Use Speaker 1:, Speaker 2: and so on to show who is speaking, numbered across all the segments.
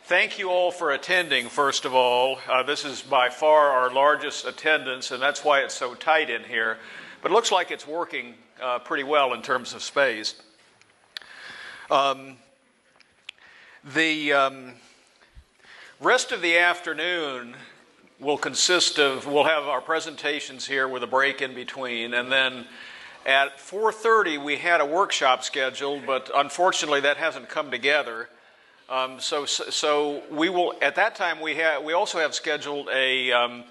Speaker 1: Thank you all for attending, first of all. This is by far our largest attendance, and that's why it's so tight in here. But it looks like it's working pretty well in terms of space. The rest of the afternoon will consist of, we'll have our presentations here with a break in between, and then at 4:30 we had a workshop scheduled, but unfortunately that hasn't come together. So we will, at that time we also have scheduled a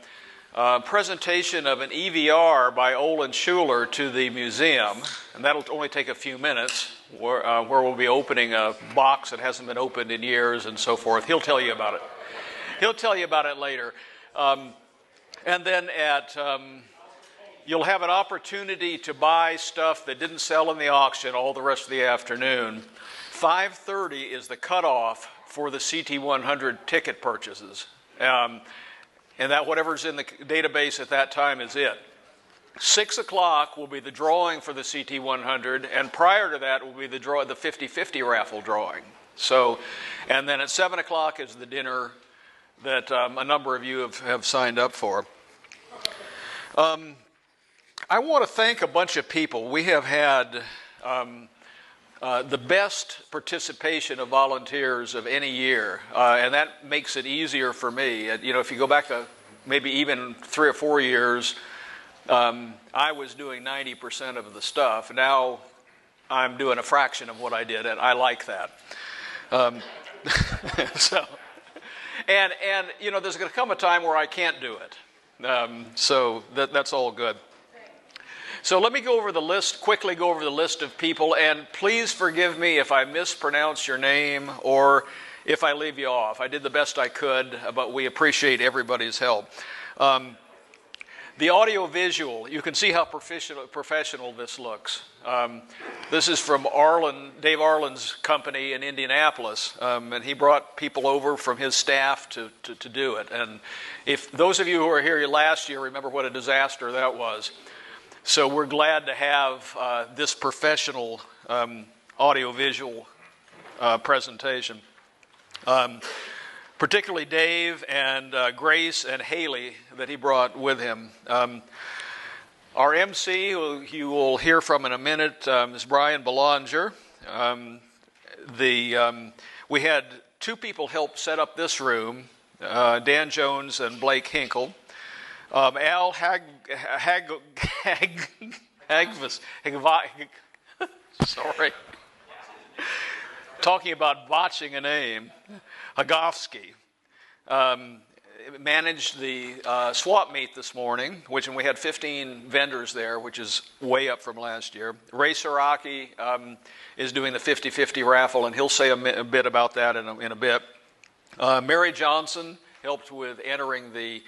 Speaker 1: presentation of an EVR by Olin Schuler to the museum, and that'll only take a few minutes, where we'll be opening a box that hasn't been opened in years and so forth. He'll tell you about it. He'll tell you about it later. And then you'll have an opportunity to buy stuff that didn't sell in the auction all the rest of the afternoon. 5:30 is the cutoff for the CT100 ticket purchases. And that whatever's in the database at that time is it. 6 o'clock will be the drawing for the CT100, and prior to that will be the 50-50 raffle drawing. So, and then at 7 o'clock is the dinner that a number of you have signed up for. I want to thank a bunch of people. We have had the best participation of volunteers of any year, and that makes it easier for me. You know, if you go back to maybe even 3 or 4 years, I was doing 90% of the stuff. Now I'm doing a fraction of what I did, and I like that. And you know, there's going to come a time where I can't do it. So that's all good. So let me go over the list, quickly go over the list of people, and please forgive me if I mispronounce your name or if I leave you off. I did the best I could, but we appreciate everybody's help. The audio-visual, you can see how professional this looks. This is from Dave Arlen's company in Indianapolis, and he brought people over from his staff to do it. And if those of you who were here last year remember what a disaster that was. So we're glad to have this professional audio-visual presentation. Particularly Dave and Grace and Haley that he brought with him. Our MC, who you will hear from in a minute, is Brian Belanger. We had 2 people help set up this room, Dan Jones and Blake Hinkle. Al Hagvis, sorry, talking about botching a name, Hagofsky, managed the swap meet this morning, and we had 15 vendors there, which is way up from last year. Ray Saraki is doing the 50-50 raffle, and he'll say a bit about that in a bit. Mary Johnson helped with entering the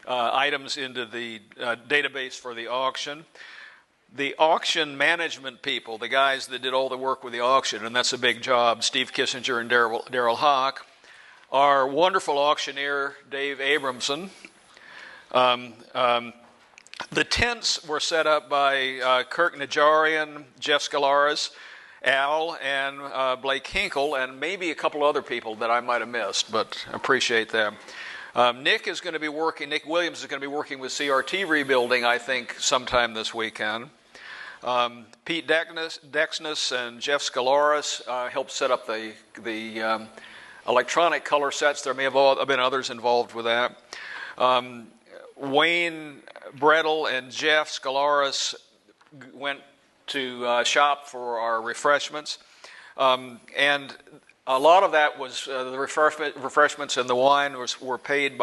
Speaker 1: items into the database for the auction. The auction management people, the guys that did all the work with the auction, and that's a big job, Steve Kissinger and Daryl Hawk. Our wonderful auctioneer, Dave Abramson. The tents were set up by Kirk Najarian, Jeff Scalaris, Al, and Blake Hinkle, and maybe a couple other people that I might have missed, but I appreciate them. Nick Williams is going to be working with CRT rebuilding, I think, sometime this weekend. Pete Dexness and Jeff Scalaris helped set up the electronic color sets. There may have been others involved with that. Wayne Brettel and Jeff Scalaris went to shop for our refreshments. And a lot of that was the refreshments and the wine were paid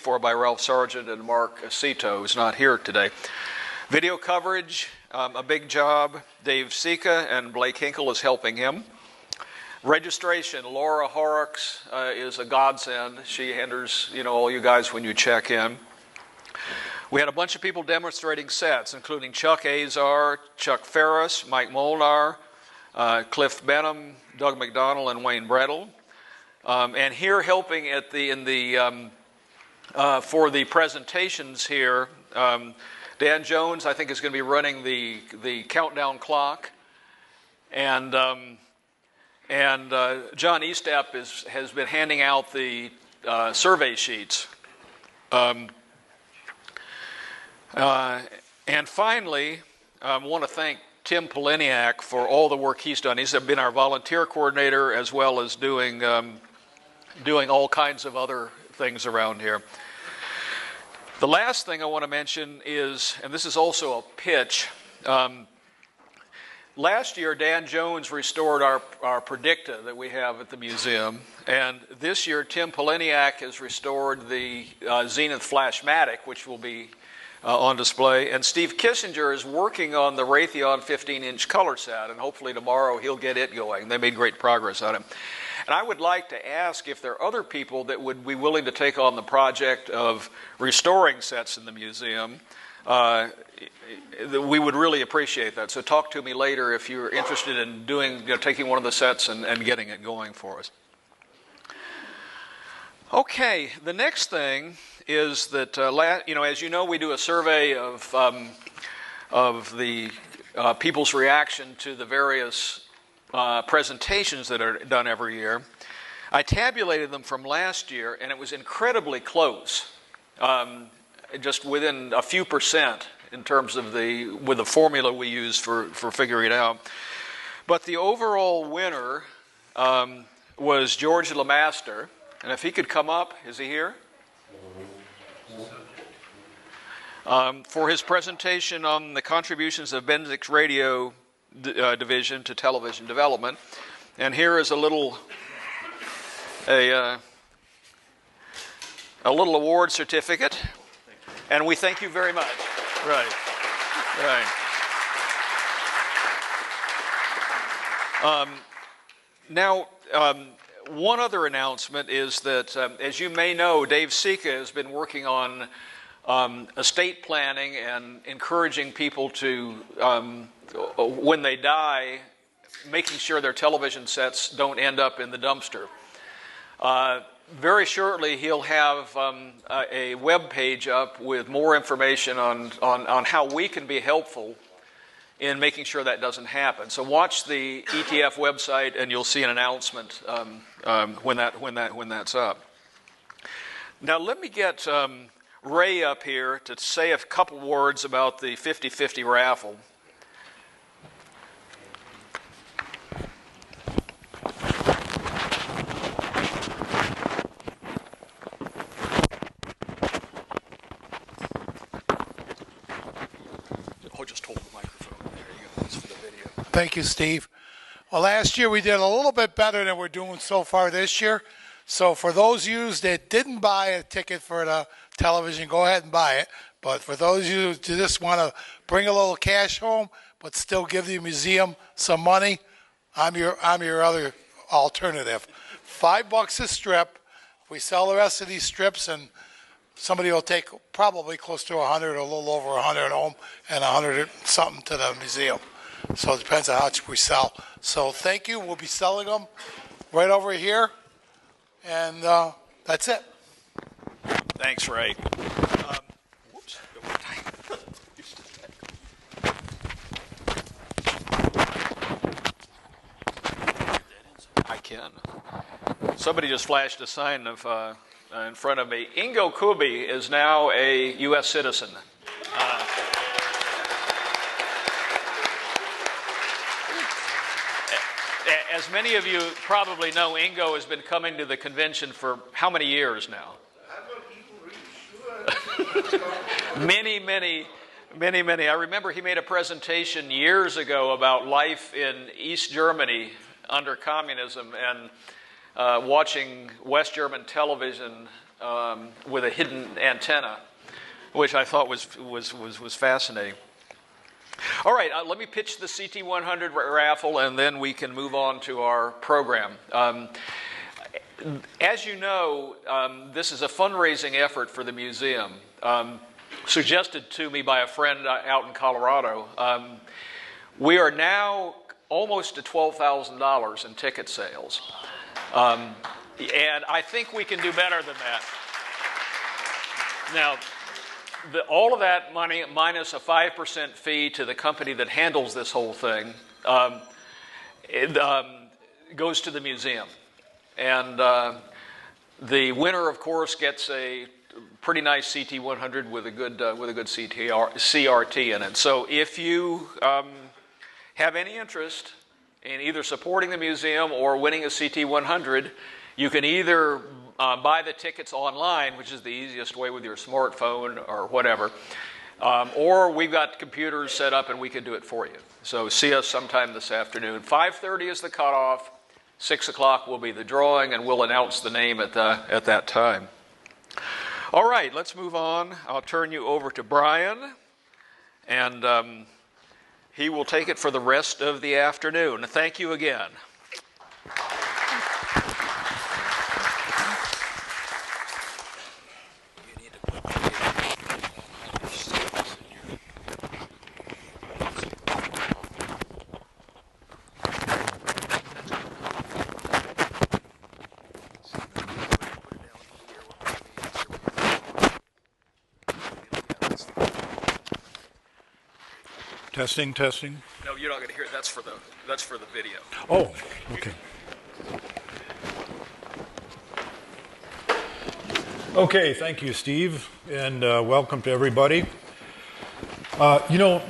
Speaker 1: for by Ralph Sargent and Mark Cito, who's not here today. Video coverage, a big job. Dave Sika and Blake Hinkle is helping him. Registration, Laura Horrocks is a godsend. She enters, all you guys when you check in. We had a bunch of people demonstrating sets, including Chuck Azar, Chuck Ferris, Mike Molnar, Cliff Benham, Doug McDonald, and Wayne Brettel. And here helping for the presentations here, Dan Jones, I think, is going to be running the countdown clock. And And John Eastep has been handing out the survey sheets. And finally, I want to thank Tim Poliniak for all the work he's done. He's been our volunteer coordinator as well as doing all kinds of other things around here. The last thing I want to mention is, and this is also a pitch, last year Dan Jones restored our Predicta that we have at the museum, and this year Tim Poliniak has restored the Zenith Flashmatic, which will be on display, and Steve Kissinger is working on the Raytheon 15-inch color set, and hopefully tomorrow he'll get it going. They made great progress on it. And I would like to ask if there are other people that would be willing to take on the project of restoring sets in the museum. We would really appreciate that. So talk to me later if you're interested in taking one of the sets and getting it going for us. Okay, the next thing is that, as you know, we do a survey of the people's reaction to the various presentations that are done every year. I tabulated them from last year, and it was incredibly close, just within a few percent in terms of with the formula we use for figuring it out. But the overall winner was George Lemaster, and if he could come up, is he here? For his presentation on the contributions of Bendix Radio Division to television development. And here is a little award certificate, and we thank you very much. Right. Now, one other announcement is that, as you may know, Dave Sika has been working on estate planning and encouraging people to, when they die, making sure their television sets don't end up in the dumpster. Very shortly, he'll have a web page up with more information on how we can be helpful in making sure that doesn't happen. So watch the ETF website, and you'll see an announcement when that's up. Now let me get Ray up here to say a couple words about the 50-50 raffle.
Speaker 2: Thank you, Steve. Well, last year we did a little bit better than we're doing so far this year. So for those of you that didn't buy a ticket for the television, go ahead and buy it. But for those of you who just want to bring a little cash home but still give the museum some money, I'm your other alternative. $5 a strip. We sell the rest of these strips, and somebody will take probably close to 100 or a little over 100 home and 100 something to the museum. So it depends on how much we sell. So thank you. We'll be selling them right over here. And that's it.
Speaker 1: Thanks, Ray. I can. Somebody just flashed a sign of in front of me. Ingo Kubi is now a U.S. citizen. As many of you probably know, Ingo has been coming to the convention for how many years now? I'm not even really sure. Many. I remember he made a presentation years ago about life in East Germany under communism and watching West German television with a hidden antenna, which I thought was fascinating. All right, let me pitch the CT100 raffle, and then we can move on to our program. As you know, this is a fundraising effort for the museum, suggested to me by a friend out in Colorado. We are now almost to $12,000 in ticket sales, and I think we can do better than that. Now, all of that money minus a 5% fee to the company that handles this whole thing goes to the museum. And the winner, of course, gets a pretty nice CT100 with a good CRT in it. So if you have any interest in either supporting the museum or winning a CT100, you can either buy the tickets online, which is the easiest way with your smartphone or whatever, or we've got computers set up and we can do it for you. So see us sometime this afternoon. 5:30 is the cutoff. 6 o'clock will be the drawing, and we'll announce the name at that time. All right, let's move on. I'll turn you over to Brian, and he will take it for the rest of the afternoon. Thank you again.
Speaker 3: Testing, testing.
Speaker 1: No, you're not going to hear it. That's for the video.
Speaker 3: Oh, okay. Okay, thank you, Steve, and welcome to everybody.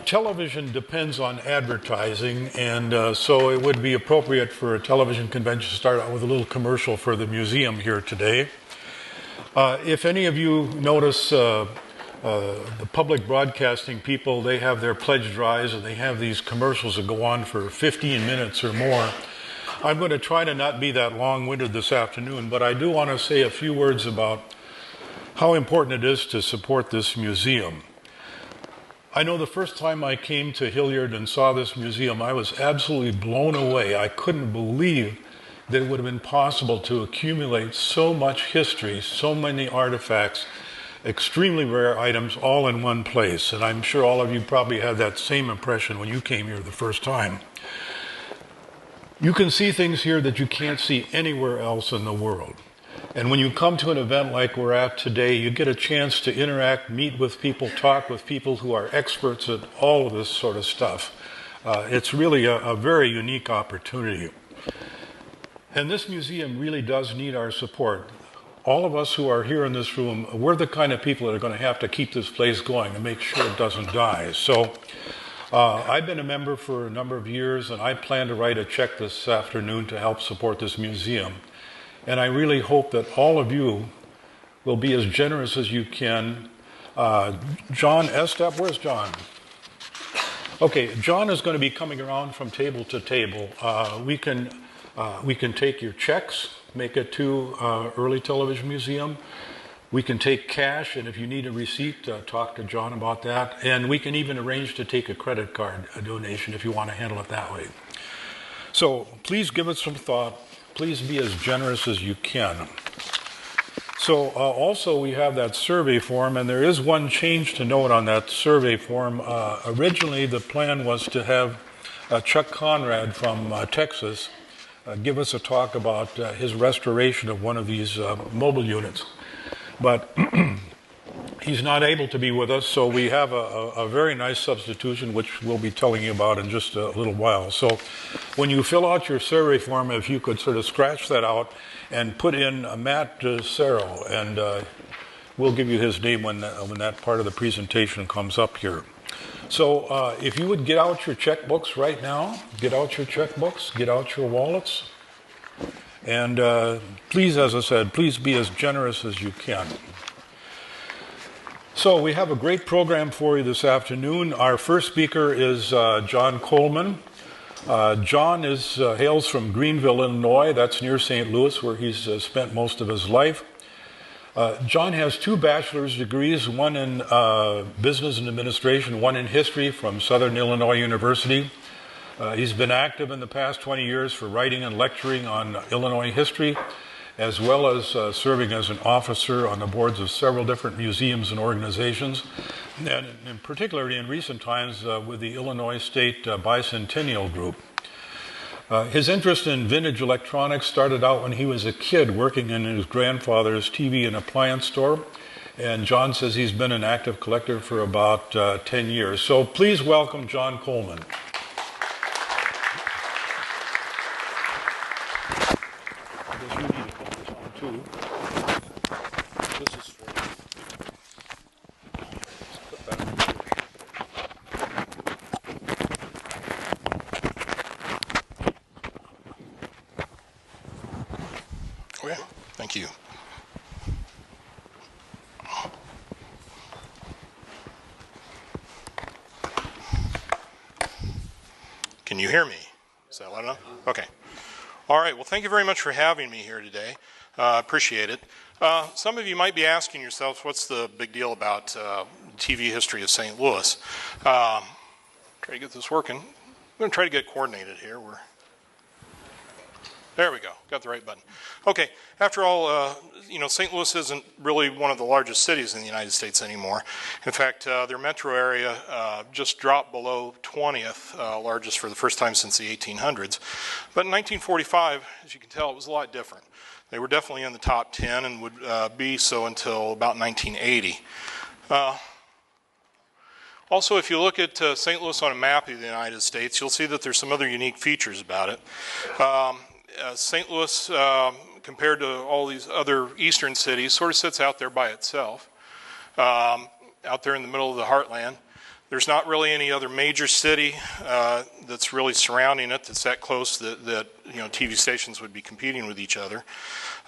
Speaker 3: Television depends on advertising, and so it would be appropriate for a television convention to start out with a little commercial for the museum here today. If any of you notice the public broadcasting people, they have their pledge drives and they have these commercials that go on for 15 minutes or more. I'm going to try to not be that long-winded this afternoon, but I do want to say a few words about how important it is to support this museum. I know the first time I came to Hilliard and saw this museum, I was absolutely blown away. I couldn't believe that it would have been possible to accumulate so much history, so many artifacts, extremely rare items all in one place. And I'm sure all of you probably had that same impression when you came here the first time. You can see things here that you can't see anywhere else in the world. And when you come to an event like we're at today, you get a chance to interact, meet with people, talk with people who are experts at all of this sort of stuff. It's really a very unique opportunity. And this museum really does need our support. All of us who are here in this room, we're the kind of people that are going to have to keep this place going and make sure it doesn't die. So I've been a member for a number of years, and I plan to write a check this afternoon to help support this museum. And I really hope that all of you will be as generous as you can. John Estep, where's John? Okay, John is going to be coming around from table to table. We can take your checks, make it to Early Television Museum. We can take cash, and if you need a receipt, talk to John about that. And we can even arrange to take a credit card, a donation, if you want to handle it that way. So please give it some thought. Please be as generous as you can. So also we have that survey form, and there is one change to note on that survey form. Originally the plan was to have Chuck Conrad from Texas give us a talk about his restoration of one of these mobile units. But he's not able to be with us, so we have a very nice substitution, which we'll be telling you about in just a little while. So when you fill out your survey form, if you could sort of scratch that out and put in Matt Cerro, and we'll give you his name when that part of the presentation comes up here. So if you would get out your checkbooks right now, get out your checkbooks, get out your wallets, and please, as I said, please be as generous as you can. So we have a great program for you this afternoon. Our first speaker is John Coleman. John hails from Greenville, Illinois. That's near St. Louis, where he's spent most of his life. John has 2 bachelor's degrees, one in business and administration, one in history from Southern Illinois University. He's been active in the past 20 years for writing and lecturing on Illinois history, as well as serving as an officer on the boards of several different museums and organizations, and in particularly in recent times with the Illinois State Bicentennial Group. His interest in vintage electronics started out when he was a kid working in his grandfather's TV and appliance store, and John says he's been an active collector for about 10 years. So please welcome John Coleman. This is for you. Put that on.
Speaker 4: Oh, yeah. Thank you. Can you hear me? Is that loud enough? Okay. All right. Well, thank you very much for having me here today. Appreciate it. Some of you might be asking yourselves, what's the big deal about TV history of St. Louis? Try to get this working. I'm going to try to get coordinated here. There we go. Got the right button. Okay. After all, St. Louis isn't really one of the largest cities in the United States anymore. In fact, their metro area just dropped below 20th largest for the first time since the 1800s. But in 1945, as you can tell, it was a lot different. They were definitely in the top 10 and would be so until about 1980. Also, if you look at St. Louis on a map of the United States, you'll see that there's some other unique features about it. St. Louis, compared to all these other eastern cities, sort of sits out there by itself, out there in the middle of the heartland. There's not really any other major city that's really surrounding it that's that close that TV stations would be competing with each other.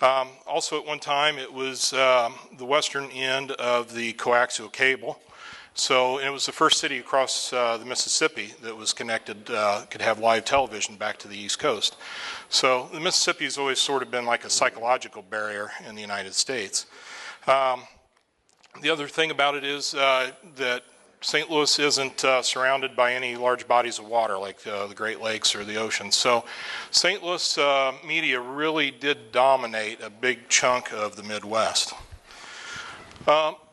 Speaker 4: Also, at one time, it was the western end of the coaxial cable. So it was the first city across the Mississippi that was connected, could have live television back to the East Coast. So the Mississippi has always sort of been like a psychological barrier in the United States. The other thing about it is that St. Louis isn't surrounded by any large bodies of water like the Great Lakes or the ocean. So St. Louis media really did dominate a big chunk of the Midwest.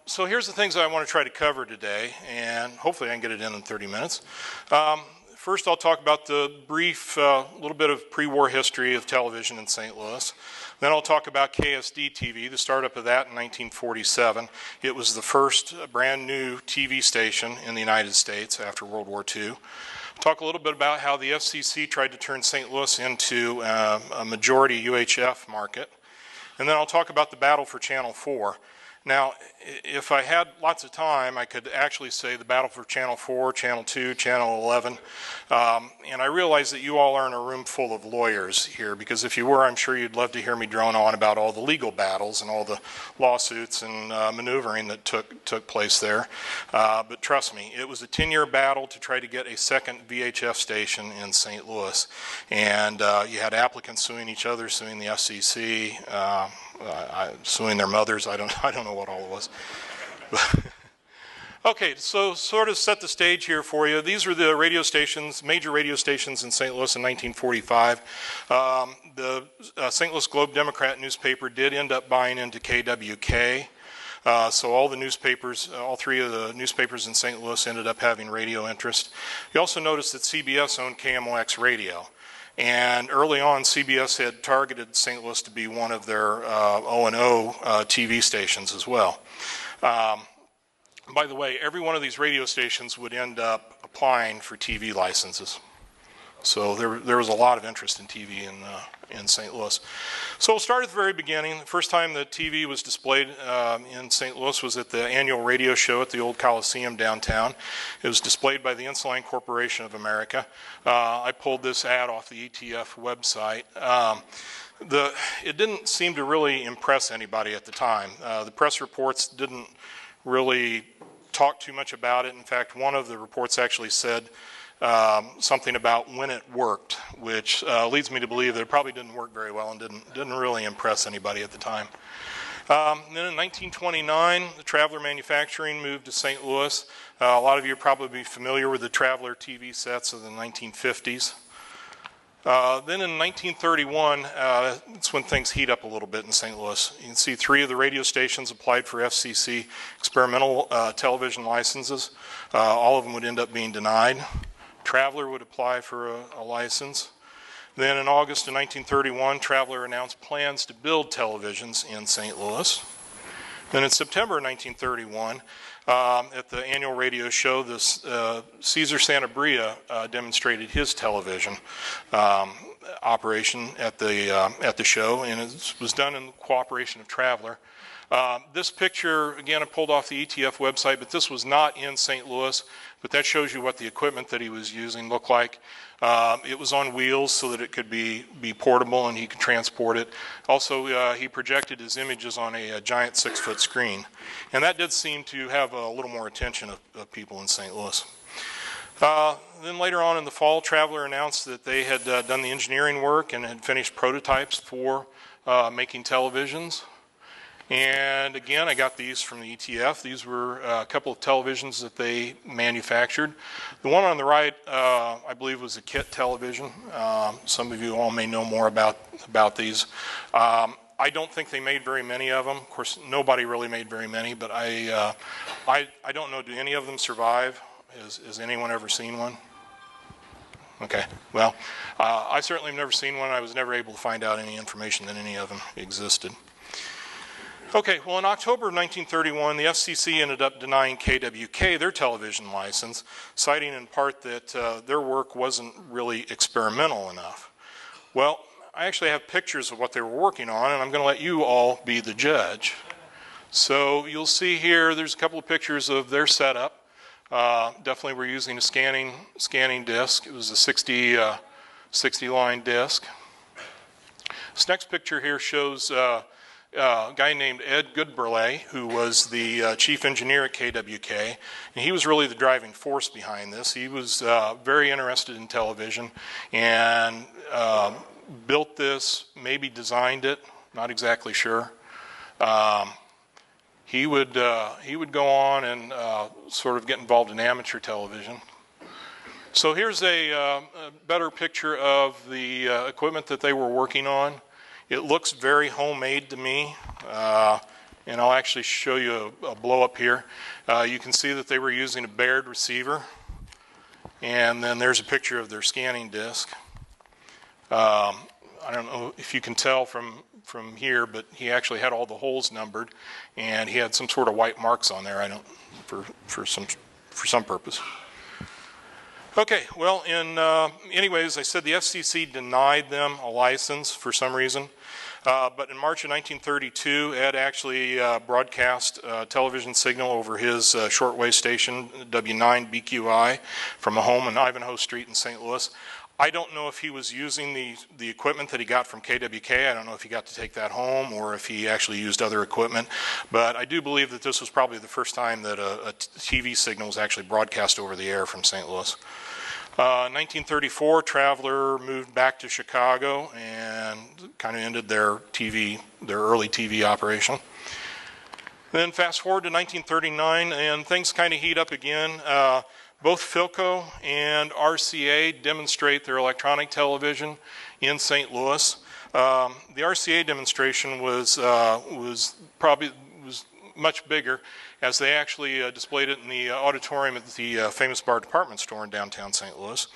Speaker 4: So here's the things I want to try to cover today, and hopefully I can get it in 30 minutes. First, I'll talk about the brief little bit of pre-war history of television in St. Louis. Then I'll talk about KSD-TV, the startup of that in 1947. It was the first brand new TV station in the United States after World War II. Talk a little bit about how the FCC tried to turn St. Louis into a majority UHF market. And then I'll talk about the battle for Channel 4. Now, if I had lots of time, I could actually say the battle for Channel 4, Channel 2, Channel 11. And I realize that you all are in a room full of lawyers here, because if you were, I'm sure you'd love to hear me drone on about all the legal battles and all the lawsuits and maneuvering that took place there. But trust me, it was a 10-year battle to try to get a second VHF station in St. Louis. And you had applicants suing each other, suing the FCC, suing their mothers. I don't know what all it was. Okay, so sort of set the stage here for you. These were the radio stations, major radio stations in St. Louis in 1945. The St. Louis Globe-Democrat newspaper did end up buying into KWK. So all the newspapers, all three of the newspapers in St. Louis ended up having radio interest. You also notice that CBS owned KMOX Radio. And early on, CBS had targeted St. Louis to be one of their O&O TV stations as well. By the way, every one of these radio stations would end up applying for TV licenses. So there was a lot of interest in TV in St. Louis. So we'll start at the very beginning. The first time that TV was displayed in St. Louis was at the annual radio show at the old Coliseum downtown. It was displayed by the Insuline Corporation of America. I pulled this ad off the ETF website. It didn't seem to really impress anybody at the time. The press reports didn't really talk too much about it. In fact, one of the reports actually said something about when it worked, which leads me to believe that it probably didn't work very well and didn't really impress anybody at the time. Then in 1929, the Traveler Manufacturing moved to St. Louis. A lot of you are probably familiar with the Traveler TV sets of the 1950s. Then in 1931, that's when things heat up a little bit in St. Louis. You can see 3 of the radio stations applied for FCC experimental television licenses. All of them would end up being denied. Traveler would apply for a license. Then in August of 1931, Traveler announced plans to build televisions in St. Louis. Then in September of 1931, at the annual radio show, this Cesar Santabria demonstrated his television operation at the show, and it was done in cooperation of Traveler. This picture, again, I pulled off the ETF website, but this was not in St. Louis, but that shows you what the equipment that he was using looked like. It was on wheels so that it could be portable and he could transport it. Also, he projected his images on a giant 6-foot screen. And that did seem to have a little more attention of people in St. Louis. Then later on in the fall, Traveler announced that they had done the engineering work and had finished prototypes for making televisions. And again, I got these from the ETF. These were a couple of televisions that they manufactured. The one on the right, I believe, was a kit television. Some of you all may know more about these. I don't think they made very many of them. Of course, nobody really made very many, but I don't know, do any of them survive? Has anyone ever seen one? Okay, well, I certainly have never seen one. I was never able to find out any information that any of them existed. Okay, well, in October of 1931, the FCC ended up denying KWK their television license, citing in part that their work wasn't really experimental enough. Well, I actually have pictures of what they were working on, and I'm going to let you all be the judge. So you'll see here, there's a couple of pictures of their setup. Definitely we're using a scanning disc. It was a 60 line disc. This next picture here shows a guy named Ed Goodburley, who was the chief engineer at KWK, and he was really the driving force behind this. He was very interested in television and built this, maybe designed it, not exactly sure. He would go on and sort of get involved in amateur television. So here's a better picture of the equipment that they were working on. It looks very homemade to me, and I'll actually show you a blow up here. You can see that they were using a Baird receiver, and then there's a picture of their scanning disc. I don't know if you can tell from here, but he actually had all the holes numbered, and he had some sort of white marks on there. I don't for some purpose. Okay, well, anyways, I said the FCC denied them a license for some reason, but in March of 1932, Ed actually broadcast a television signal over his shortwave station, W9BQI, from a home on Ivanhoe Street in St. Louis. I don't know if he was using the equipment that he got from KWK. I don't know if he got to take that home or if he actually used other equipment, but I do believe that this was probably the first time that a TV signal was actually broadcast over the air from St. Louis. 1934, Traveler moved back to Chicago and kind of ended their early TV operation. Then fast forward to 1939, and things kind of heat up again. Both Philco and RCA demonstrate their electronic television in St. Louis. The RCA demonstration was much bigger, as they actually displayed it in the auditorium at the famous bar department store in downtown St. Louis.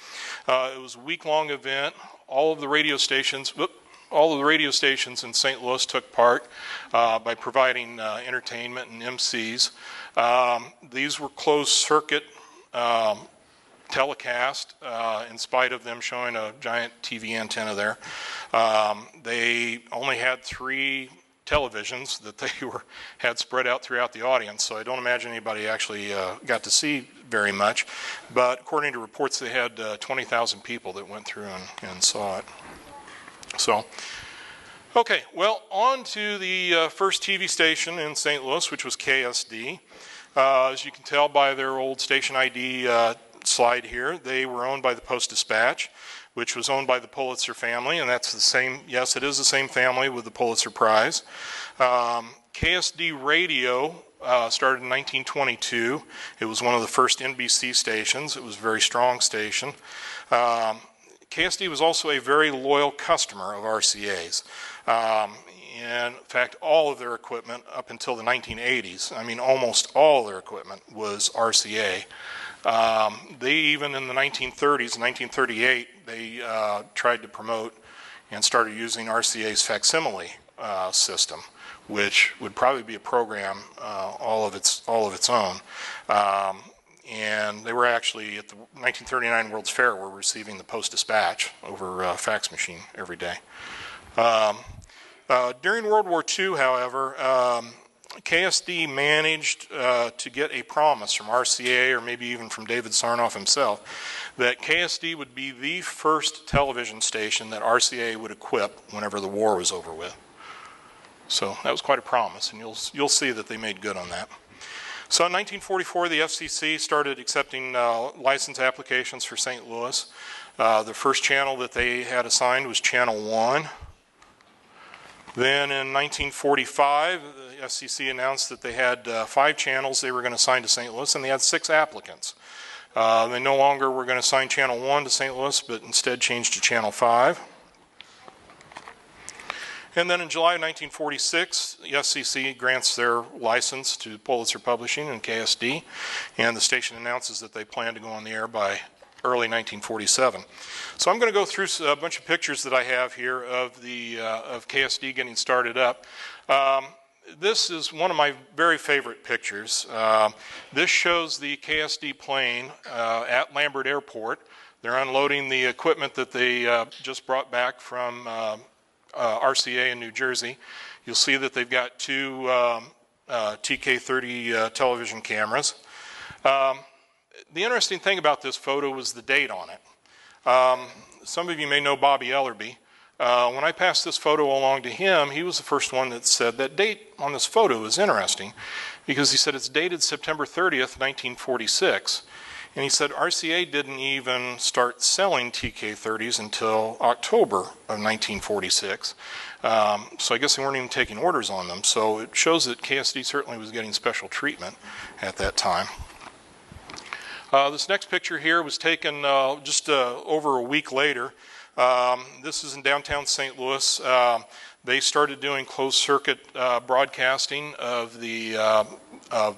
Speaker 4: It was a week-long event. All of the radio stations in St. Louis took part by providing entertainment and MCs. These were closed-circuit telecast, in spite of them showing a giant TV antenna there. They only had 3 televisions that they had spread out throughout the audience, so I don't imagine anybody actually got to see very much. But according to reports, they had 20,000 people that went through and saw it. So, okay, well, on to the first TV station in St. Louis, which was KSD. As you can tell by their old station ID slide here, they were owned by the Post-Dispatch, which was owned by the Pulitzer family, and that's the same, yes, it is the same family with the Pulitzer Prize. KSD Radio started in 1922. It was one of the first NBC stations. It was a very strong station. KSD was also a very loyal customer of RCA's. And in fact, all of their equipment up until the 1980s, I mean almost all their equipment was RCA. They even in the 1930s, 1938, they tried to promote and started using RCA's facsimile system, which would probably be a program all of its own. and they were actually at the 1939 World's Fair, were receiving the Post-Dispatch over fax machine every day. During World War II, however, KSD managed to get a promise from RCA, or maybe even from David Sarnoff himself, that KSD would be the first television station that RCA would equip whenever the war was over with. So that was quite a promise, and you'll see that they made good on that. So in 1944, the FCC started accepting license applications for St. Louis. The first channel that they had assigned was Channel 1. Then in 1945, the FCC announced that they had 5 channels they were going to assign to St. Louis, and they had 6 applicants. They no longer were going to assign Channel 1 to St. Louis, but instead changed to Channel 5. And then in July of 1946, the FCC grants their license to Pulitzer Publishing and KSD, and the station announces that they plan to go on the air by early 1947. So I'm going to go through a bunch of pictures that I have here of KSD getting started up. This is one of my very favorite pictures. This shows the KSD plane at Lambert Airport. They're unloading the equipment that they just brought back from RCA in New Jersey. You'll see that they've got 2 TK30 television cameras. The interesting thing about this photo was the date on it. Some of you may know Bobby Ellerby. When I passed this photo along to him, he was the first one that said that date on this photo is interesting, because he said it's dated September 30th, 1946. And he said RCA didn't even start selling TK30s until October of 1946. So I guess they weren't even taking orders on them. So it shows that KSD certainly was getting special treatment at that time. This next picture here was taken just over a week later. This is in downtown St. Louis. They started doing closed circuit broadcasting of the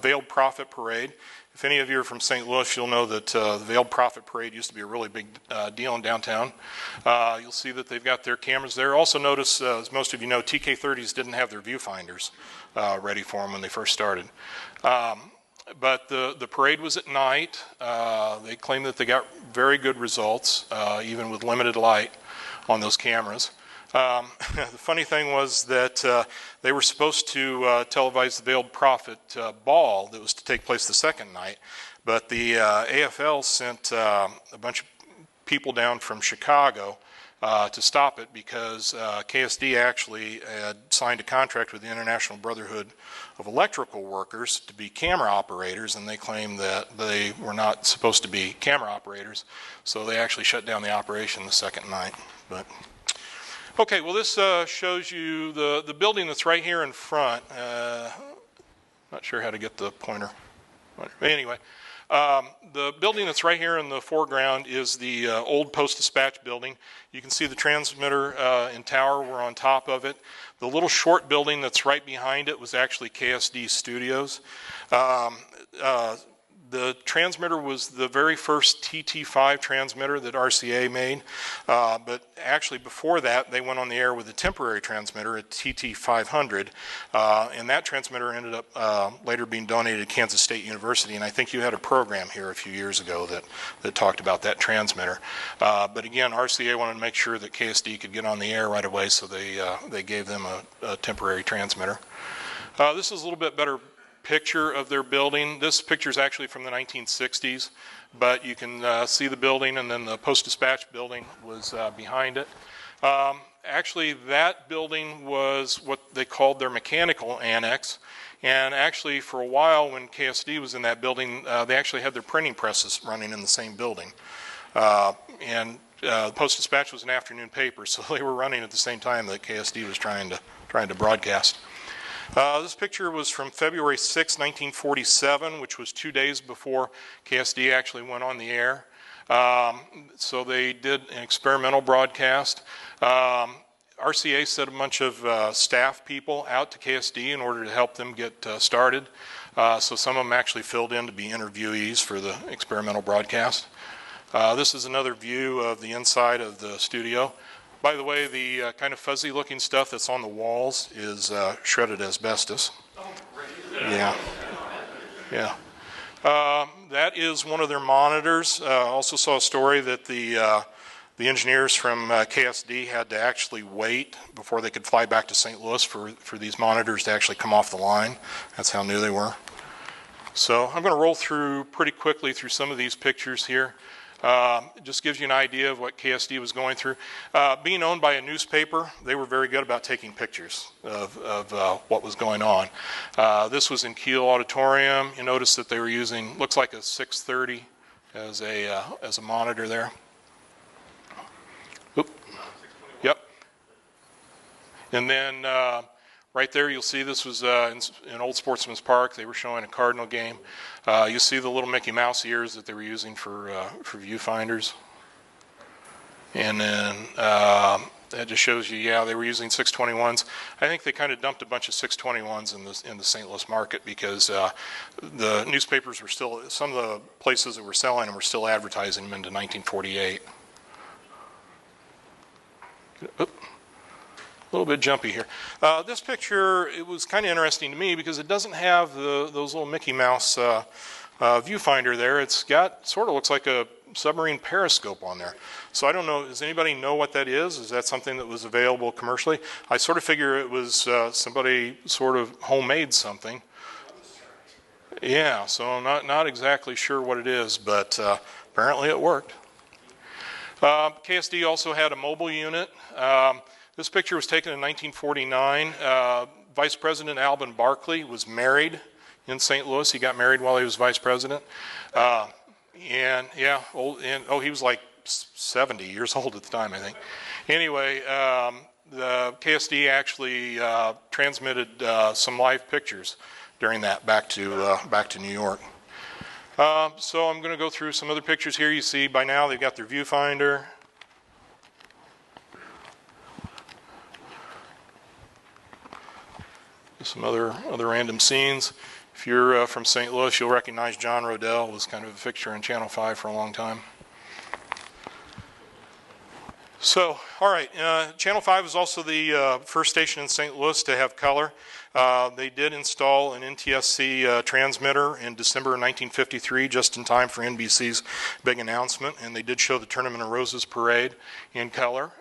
Speaker 4: Veiled Prophet Parade. If any of you are from St. Louis, you'll know that the Veiled Prophet Parade used to be a really big deal in downtown. You'll see that they've got their cameras there. Also notice, as most of you know, TK30s didn't have their viewfinders ready for them when they first started. But the parade was at night. They claimed that they got very good results, even with limited light on those cameras. The funny thing was that they were supposed to televise the Veiled Prophet ball that was to take place the second night, but the AFL sent a bunch of people down from Chicago to stop it, because KSD actually had signed a contract with the International Brotherhood of Electrical Workers to be camera operators, and they claimed that they were not supposed to be camera operators, so they actually shut down the operation the second night. But okay, well, this shows you the building that's right here in front. Not sure how to get the pointer. Anyway, the building that's right here in the foreground is the old Post-Dispatch building. You can see the transmitter and tower were on top of it. The little short building that's right behind it was actually KSD Studios. The transmitter was the very first TT5 transmitter that RCA made, but actually before that they went on the air with a temporary transmitter, a TT500, and that transmitter ended up later being donated to Kansas State University, and I think you had a program here a few years ago that talked about that transmitter. But again, RCA wanted to make sure that KSD could get on the air right away, so they gave them a temporary transmitter. This is a little bit better picture of their building. This picture is actually from the 1960s, but you can see the building, and then the Post-Dispatch building was behind it. Actually, that building was what they called their mechanical annex, and actually for a while when KSD was in that building, they actually had their printing presses running in the same building. And the Post-Dispatch was an afternoon paper, so they were running at the same time that KSD was trying to broadcast. This picture was from February 6, 1947, which was 2 days before KSD actually went on the air. So they did an experimental broadcast. RCA sent a bunch of staff people out to KSD in order to help them get started. So some of them actually filled in to be interviewees for the experimental broadcast. This is another view of the inside of the studio. By the way, the kind of fuzzy looking stuff that's on the walls is shredded asbestos. Yeah. That is one of their monitors. Also saw a story that the engineers from KSD had to actually wait before they could fly back to St. Louis for these monitors to actually come off the line. That's how new they were. So I'm going to roll through pretty quickly through some of these pictures here. It just gives you an idea of what KSD was going through. Being owned by a newspaper, they were very good about taking pictures of what was going on. This was in Kiel Auditorium. You notice that they were using, looks like a 630 as a monitor there. Oop. Yep. And then right there you'll see this was in Old Sportsman's Park. They were showing a Cardinal game. You see the little Mickey Mouse ears that they were using for viewfinders. And then that just shows you, yeah, they were using 621s. I think they kind of dumped a bunch of 621s in the St. Louis market because the newspapers were still, some of the places that were selling them were still advertising them into 1948. Oop. A little bit jumpy here. This picture, it was kind of interesting to me because it doesn't have those little Mickey Mouse viewfinder there. It's got, sort of looks like a submarine periscope on there. So I don't know, does anybody know what that is? Is that something that was available commercially? I sort of figure it was somebody sort of homemade something. Yeah, so I'm not exactly sure what it is, but apparently it worked. KSD also had a mobile unit. This picture was taken in 1949. Vice President Alvin Barkley was married in St. Louis. He got married while he was vice president. And yeah, he was like 70 years old at the time, I think. Anyway, the KSD actually transmitted some live pictures during that back to New York. So I'm going to go through some other pictures here. You see by now they've got their viewfinder. Some other random scenes. If you're from St. Louis, you'll recognize John Rodell was kind of a fixture on Channel 5 for a long time. So, all right, Channel 5 was also the first station in St. Louis to have color. They did install an NTSC transmitter in December 1953, just in time for NBC's big announcement, and they did show the Tournament of Roses parade in color.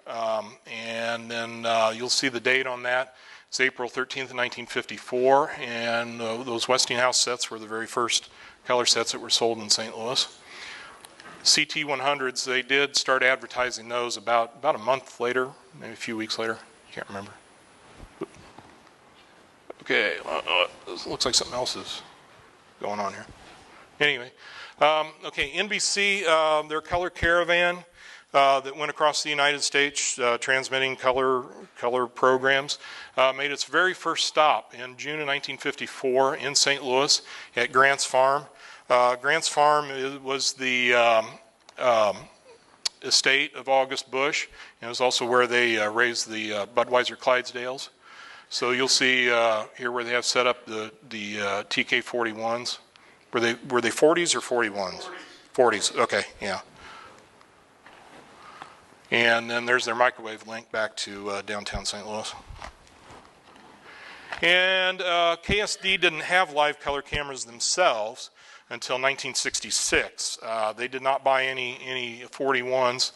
Speaker 4: And then you'll see the date on that. It's April 13th, 1954, and those Westinghouse sets were the very first color sets that were sold in St. Louis. CT100s, they did start advertising those about a month later, maybe a few weeks later. Can't remember. Okay, this looks like something else is going on here. Anyway, okay, NBC, their color caravan that went across the United States transmitting color programs made its very first stop in June of 1954 in St. Louis at Grant's Farm. Grant's Farm was the estate of August Busch, and it was also where they raised the Budweiser Clydesdales. So you'll see here where they have set up the TK41s. Were they 40s or 41s? 40s. Okay, yeah. And then there's their microwave link back to downtown St. Louis. And KSD didn't have live color cameras themselves until 1966. They did not buy any 41s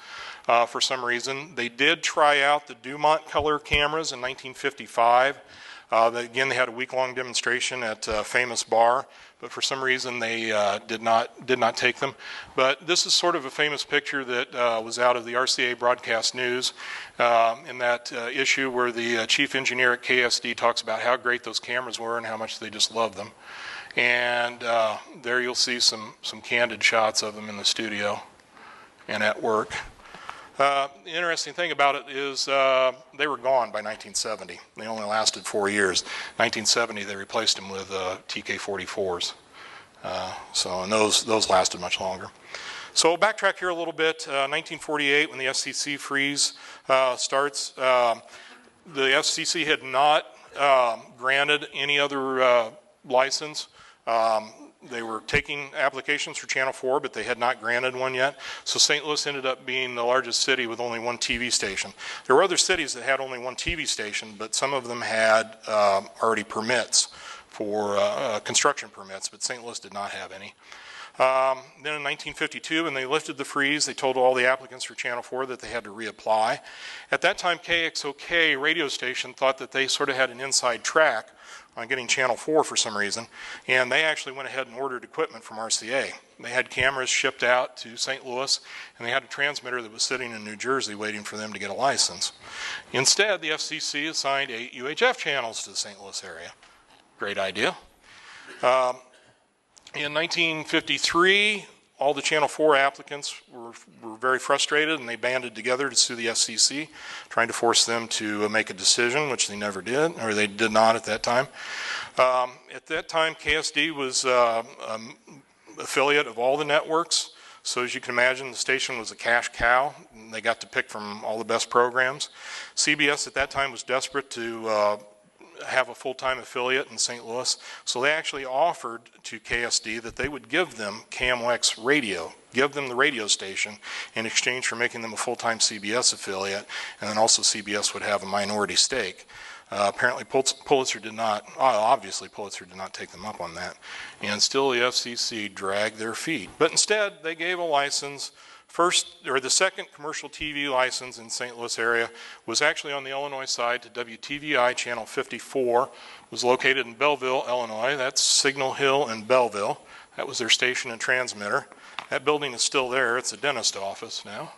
Speaker 4: for some reason. They did try out the Dumont color cameras in 1955. Again, they had a week-long demonstration at a famous bar, but for some reason they did not take them. But this is sort of a famous picture that was out of the RCA Broadcast News in that issue where the chief engineer at KSD talks about how great those cameras were and how much they just loved them. And there you'll see some candid shots of them in the studio and at work. The interesting thing about it is they were gone by 1970. They only lasted 4 years. 1970 they replaced them with TK44s. And those lasted much longer. So we'll backtrack here a little bit. 1948, when the FCC freeze starts, the FCC had not granted any other license. They were taking applications for Channel 4, but they had not granted one yet. So St. Louis ended up being the largest city with only one TV station. There were other cities that had only one TV station, but some of them had already permits for construction permits, but St. Louis did not have any. Then in 1952, when they lifted the freeze, they told all the applicants for Channel 4 that they had to reapply. At that time, KXOK radio station thought that they sort of had an inside track on getting Channel 4 for some reason, and they actually went ahead and ordered equipment from RCA. They had cameras shipped out to St. Louis, and they had a transmitter that was sitting in New Jersey waiting for them to get a license. Instead, the FCC assigned 8 UHF channels to the St. Louis area. Great idea. In 1953, all the Channel 4 applicants were very frustrated, and they banded together to sue the FCC, trying to force them to make a decision, which they never did, or they did not at that time. At that time, KSD was an affiliate of all the networks, so as you can imagine, the station was a cash cow, and they got to pick from all the best programs. CBS at that time was desperate to have a full-time affiliate in St. Louis, so they actually offered to KSD that they would give them KMOX radio, give them the radio station in exchange for making them a full-time CBS affiliate, and then also CBS would have a minority stake. Apparently Pulitzer did not, obviously Pulitzer did not take them up on that, and still the FCC dragged their feet. But instead, they gave a license. The second commercial TV license in St. Louis area was actually on the Illinois side to WTVI channel 54. It was located in Belleville, Illinois. That's Signal Hill and Belleville. That was their station and transmitter. That building is still there. It's a dentist office now.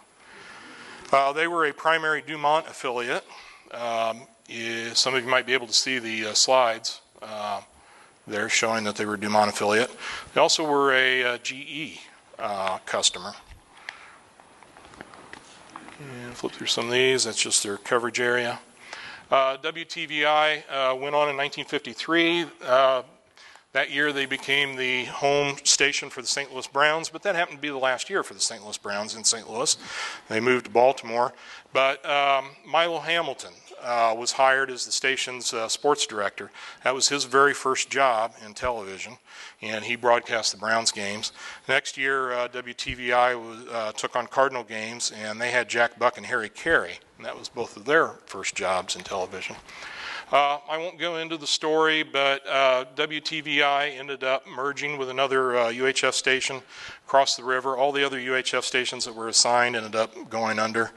Speaker 4: They were a primary Dumont affiliate. Some of you might be able to see the slides there showing that they were a Dumont affiliate. They also were a GE customer. And flip through some of these. That's just their coverage area. WTVI went on in 1953. That year they became the home station for the St. Louis Browns, but that happened to be the last year for the St. Louis Browns in St. Louis. They moved to Baltimore. But Milo Hamilton was hired as the station's sports director. That was his very first job in television, and he broadcast the Browns games. Next year, WTVI took on Cardinal games, and they had Jack Buck and Harry Carey, and that was both of their first jobs in television. I won't go into the story, but WTVI ended up merging with another UHF station across the river. All the other UHF stations that were assigned ended up going under.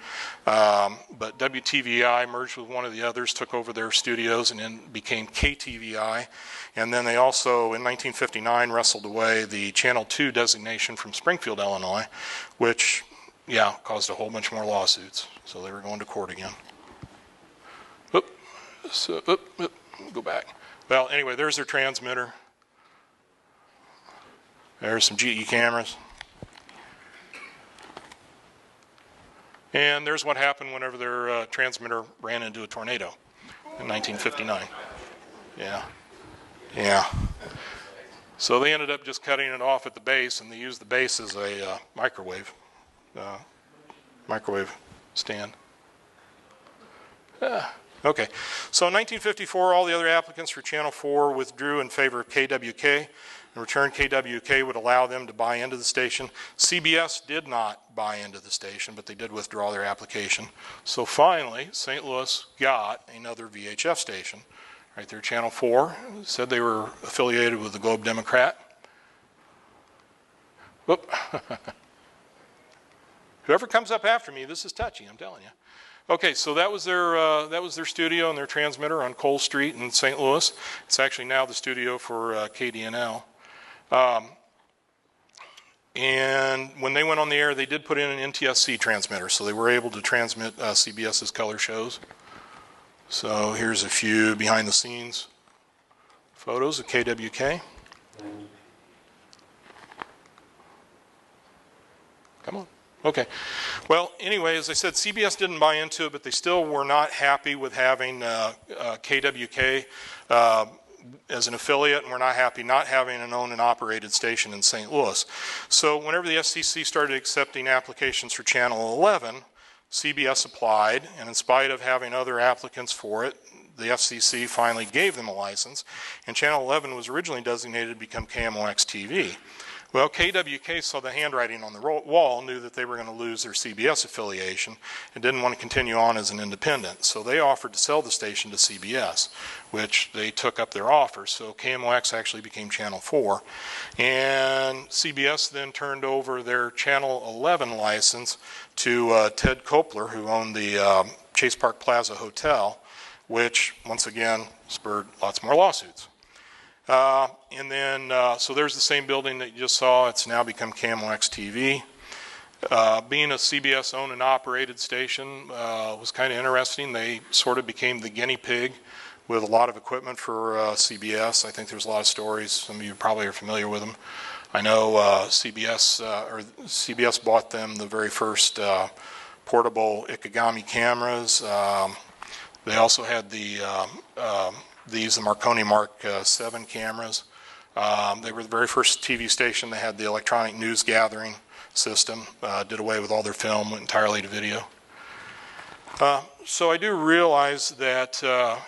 Speaker 4: But WTVI merged with one of the others, took over their studios, and then became KTVI. And then they also, in 1959, wrestled away the Channel 2 designation from Springfield, Illinois, which, caused a whole bunch more lawsuits. So they were going to court again. So, go back. Well, anyway, there's their transmitter. There's some GE cameras. And there's what happened whenever their transmitter ran into a tornado in 1959. Yeah. So they ended up just cutting it off at the base, and they used the base as a microwave stand. Okay, so in 1954, all the other applicants for Channel 4 withdrew in favor of KWK. In return, KWK would allow them to buy into the station. CBS did not buy into the station, but they did withdraw their application. So finally, St. Louis got another VHF station. Right there, Channel 4, said they were affiliated with the Globe Democrat. Whoop. Whoever comes up after me, this is touchy, I'm telling you. Okay, so that was their studio and their transmitter on Cole Street in St. Louis. It's actually now the studio for KDNL. And when they went on the air, they did put in an NTSC transmitter, so they were able to transmit CBS's color shows. So here's a few behind-the-scenes photos of KWK. Come on. Okay. Well, anyway, as I said, CBS didn't buy into it, but they still were not happy with having KWK as an affiliate, and we're not happy not having an owned and operated station in St. Louis. So whenever the FCC started accepting applications for Channel 11, CBS applied, and in spite of having other applicants for it, the FCC finally gave them a license, and Channel 11 was originally designated to become KMOX TV. Well, KWK saw the handwriting on the wall, knew that they were going to lose their CBS affiliation, and didn't want to continue on as an independent. So they offered to sell the station to CBS, which they took up their offer. So KMOX actually became Channel 4. And CBS then turned over their Channel 11 license to Ted Kopler, who owned the Chase Park Plaza Hotel, which, once again, spurred lots more lawsuits. And then, so there's the same building that you just saw. It's now become KMOX TV. Being a CBS owned and operated station was kind of interesting. They sort of became the guinea pig with a lot of equipment for CBS. I think there's a lot of stories. Some of you probably are familiar with them. I know CBS bought them the very first portable Ikegami cameras. They also had the Marconi Mark 7 cameras. They were the very first TV station that had the electronic news gathering system. Did away with all their film, went entirely to video. So I do realize that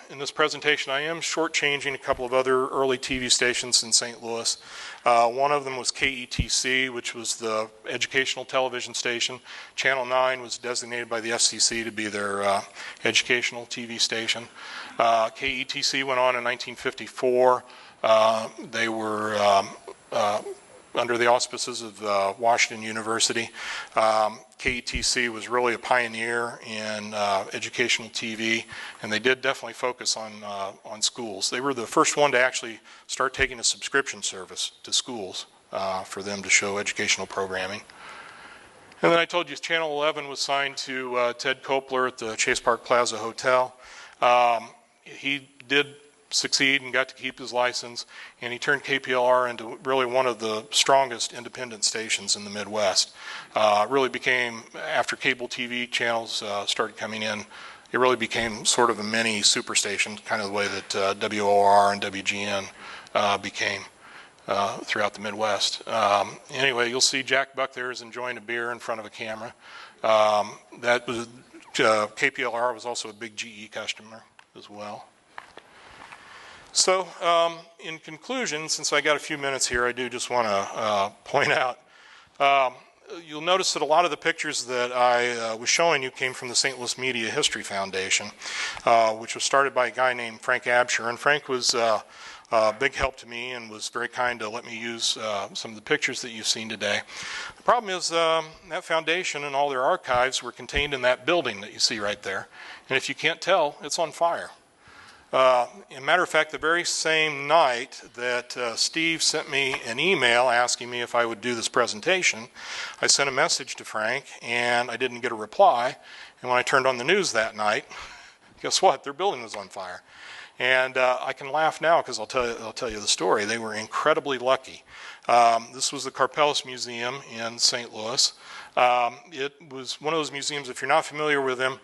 Speaker 4: in this presentation I am shortchanging a couple of other early TV stations in St. Louis. One of them was KETC, which was the educational television station. Channel 9 was designated by the FCC to be their educational TV station. KETC went on in 1954. They were under the auspices of Washington University. KETC was really a pioneer in educational TV, and they did definitely focus on schools. They were the first one to actually start taking a subscription service to schools for them to show educational programming. And then I told you Channel 11 was signed to Ted Kopler at the Chase Park Plaza Hotel. He did succeed and got to keep his license, and he turned KPLR into really one of the strongest independent stations in the Midwest. Really became, after cable TV channels started coming in, it really became sort of a mini superstation, kind of the way that WOR and WGN became throughout the Midwest. Anyway, you'll see Jack Buck there is enjoying a beer in front of a camera. That was KPLR was also a big GE customer as well. So, in conclusion, since I got a few minutes here, I do just want to point out, you'll notice that a lot of the pictures that I was showing you came from the St. Louis Media History Foundation, which was started by a guy named Frank Absher. And Frank was a big help to me and was very kind to let me use some of the pictures that you've seen today. The problem is that foundation and all their archives were contained in that building that you see right there. And if you can't tell, it's on fire. As a matter of fact, the very same night that Steve sent me an email asking me if I would do this presentation, I sent a message to Frank and I didn't get a reply. And when I turned on the news that night, guess what? Their building was on fire. And I can laugh now because I'll tell you the story. They were incredibly lucky. This was the Karpeles Museum in St. Louis. It was one of those museums, if you're not familiar with them,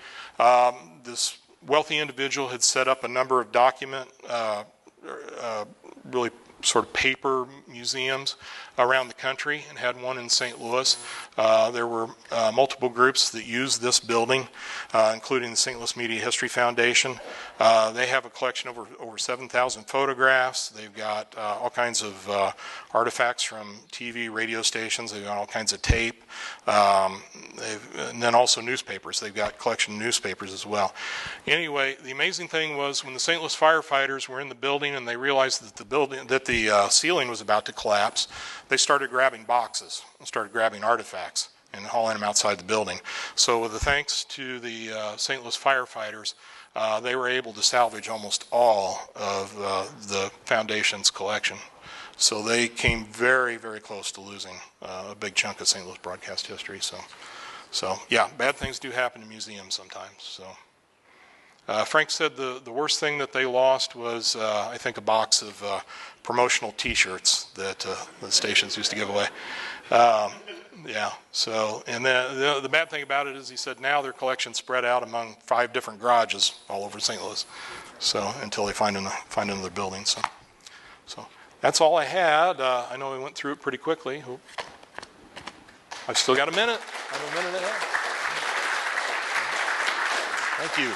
Speaker 4: this wealthy individual had set up a number of really sort of paper museums around the country and had one in St. Louis. There were multiple groups that used this building, including the St. Louis Media History Foundation. They have a collection of over 7,000 photographs. They've got all kinds of artifacts from TV, radio stations. They've got all kinds of tape. And then also newspapers. They've got a collection of newspapers as well. Anyway, the amazing thing was when the St. Louis firefighters were in the building and they realized that the ceiling was about to collapse, they started grabbing boxes and started grabbing artifacts and hauling them outside the building. So with the thanks to the St. Louis firefighters, they were able to salvage almost all of the foundation's collection. So they came very, very close to losing a big chunk of St. Louis broadcast history. So yeah, bad things do happen in museums sometimes. So Frank said the worst thing that they lost was, I think, a box of promotional T-shirts that the stations used to give away. Yeah. So, and then the bad thing about it is, he said, now their collection's spread out among 5 different garages all over St. Louis. So until they find another building. So that's all I had. I know we went through it pretty quickly. I've still got a minute. I have a minute and a half. Thank you.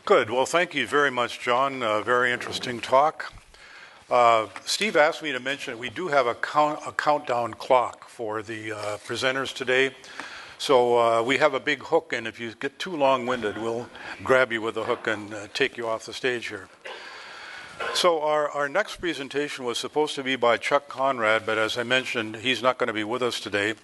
Speaker 3: Good. Well, thank you very much, John. Very interesting talk. Steve asked me to mention we do have a countdown clock for the presenters today. So we have a big hook, and if you get too long-winded, we'll grab you with a hook and take you off the stage here. So our next presentation was supposed to be by Chuck Conrad, but as I mentioned, he's not going to be with us today.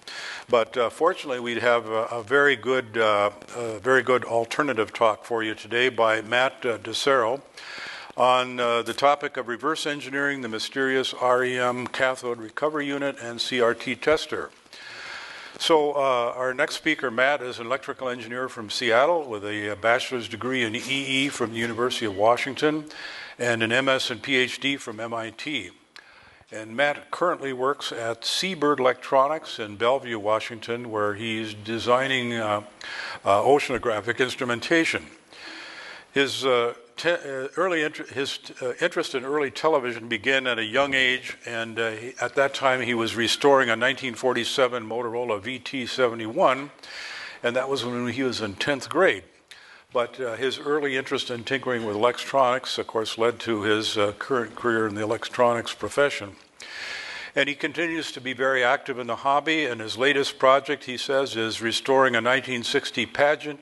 Speaker 3: But fortunately, we have a very good alternative talk for you today by Matt DeCero on the topic of reverse engineering the mysterious REM cathode recovery unit and CRT tester. So our next speaker, Matt, is an electrical engineer from Seattle with a bachelor's degree in EE from the University of Washington and an MS and PhD from MIT. And Matt currently works at Seabird Electronics in Bellevue, Washington, where he's designing oceanographic instrumentation. His interest in early television began at a young age, and at that time he was restoring a 1947 Motorola VT71, and that was when he was in 10th grade. But his early interest in tinkering with electronics, of course, led to his current career in the electronics profession. And he continues to be very active in the hobby, and his latest project, he says, is restoring a 1960 pageant.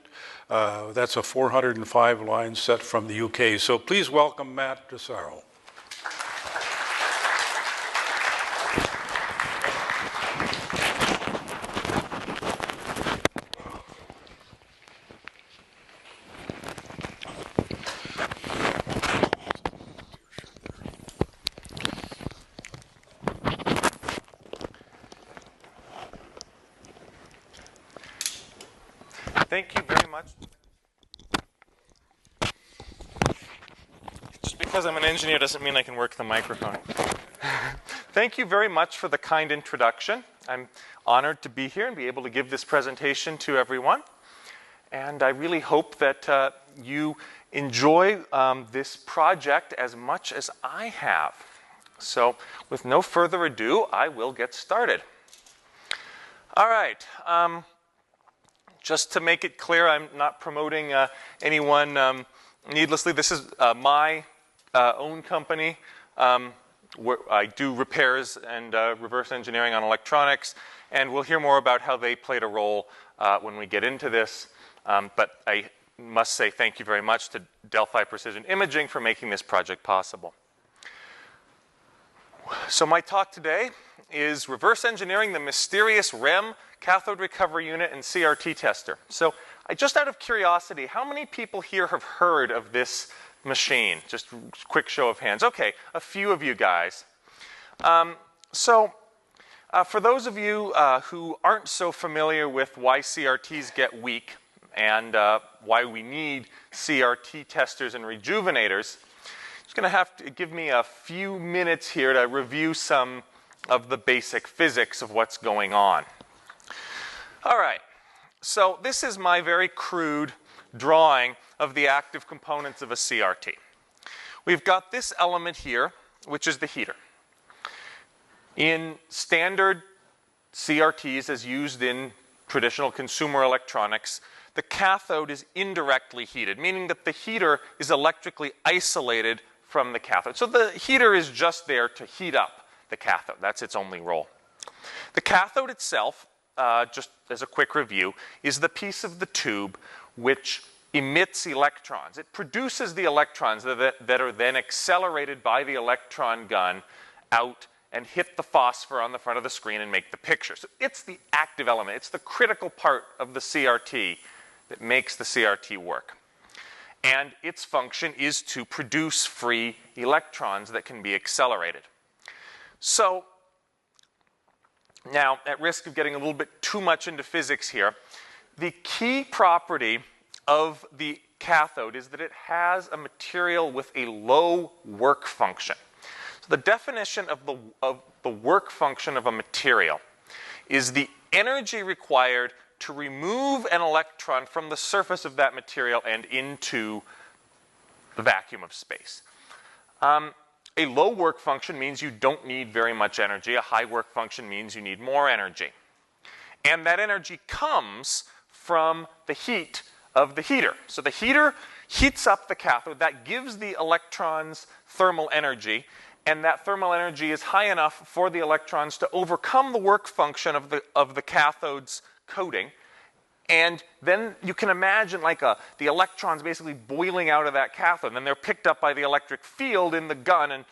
Speaker 3: That's a 405-line set from the UK. So please welcome Matt DeCero.
Speaker 5: Thank you very much. Just because I'm an engineer doesn't mean I can work the microphone. Thank you very much for the kind introduction. I'm honored to be here and be able to give this presentation to everyone. And I really hope that you enjoy this project as much as I have. So with no further ado, I will get started. All right. Just to make it clear, I'm not promoting anyone needlessly. This is my own company. Where I do repairs and reverse engineering on electronics, and we'll hear more about how they played a role when we get into this. But I must say thank you very much to Delphi Precision Imaging for making this project possible. So my talk today is reverse engineering the mysterious REM cathode recovery unit and CRT tester. So just out of curiosity, how many people here have heard of this machine? Just a quick show of hands. Okay, a few of you guys. For those of you who aren't so familiar with why CRTs get weak and why we need CRT testers and rejuvenators, just going to have to give me a few minutes here to review some of the basic physics of what's going on. All right, so this is my very crude drawing of the active components of a CRT. We've got this element here, which is the heater. In standard CRTs, as used in traditional consumer electronics, the cathode is indirectly heated, meaning that the heater is electrically isolated from the cathode. So the heater is just there to heat up the cathode. That's its only role. The cathode itself, just as a quick review, is the piece of the tube which emits electrons. It produces the electrons that are then accelerated by the electron gun out and hit the phosphor on the front of the screen and make the picture. So it's the active element. It's the critical part of the CRT that makes the CRT work. And its function is to produce free electrons that can be accelerated. So now, at risk of getting a little bit too much into physics here, the key property of the cathode is that it has a material with a low work function. So the definition of the work function of a material is the energy required to remove an electron from the surface of that material and into the vacuum of space. A low work function means you don't need very much energy. A high work function means you need more energy. And that energy comes from the heat of the heater. So the heater heats up the cathode. That gives the electrons thermal energy, and that thermal energy is high enough for the electrons to overcome the work function of the cathode's coating. And then you can imagine like the electrons basically boiling out of that cathode, and then they're picked up by the electric field in the gun and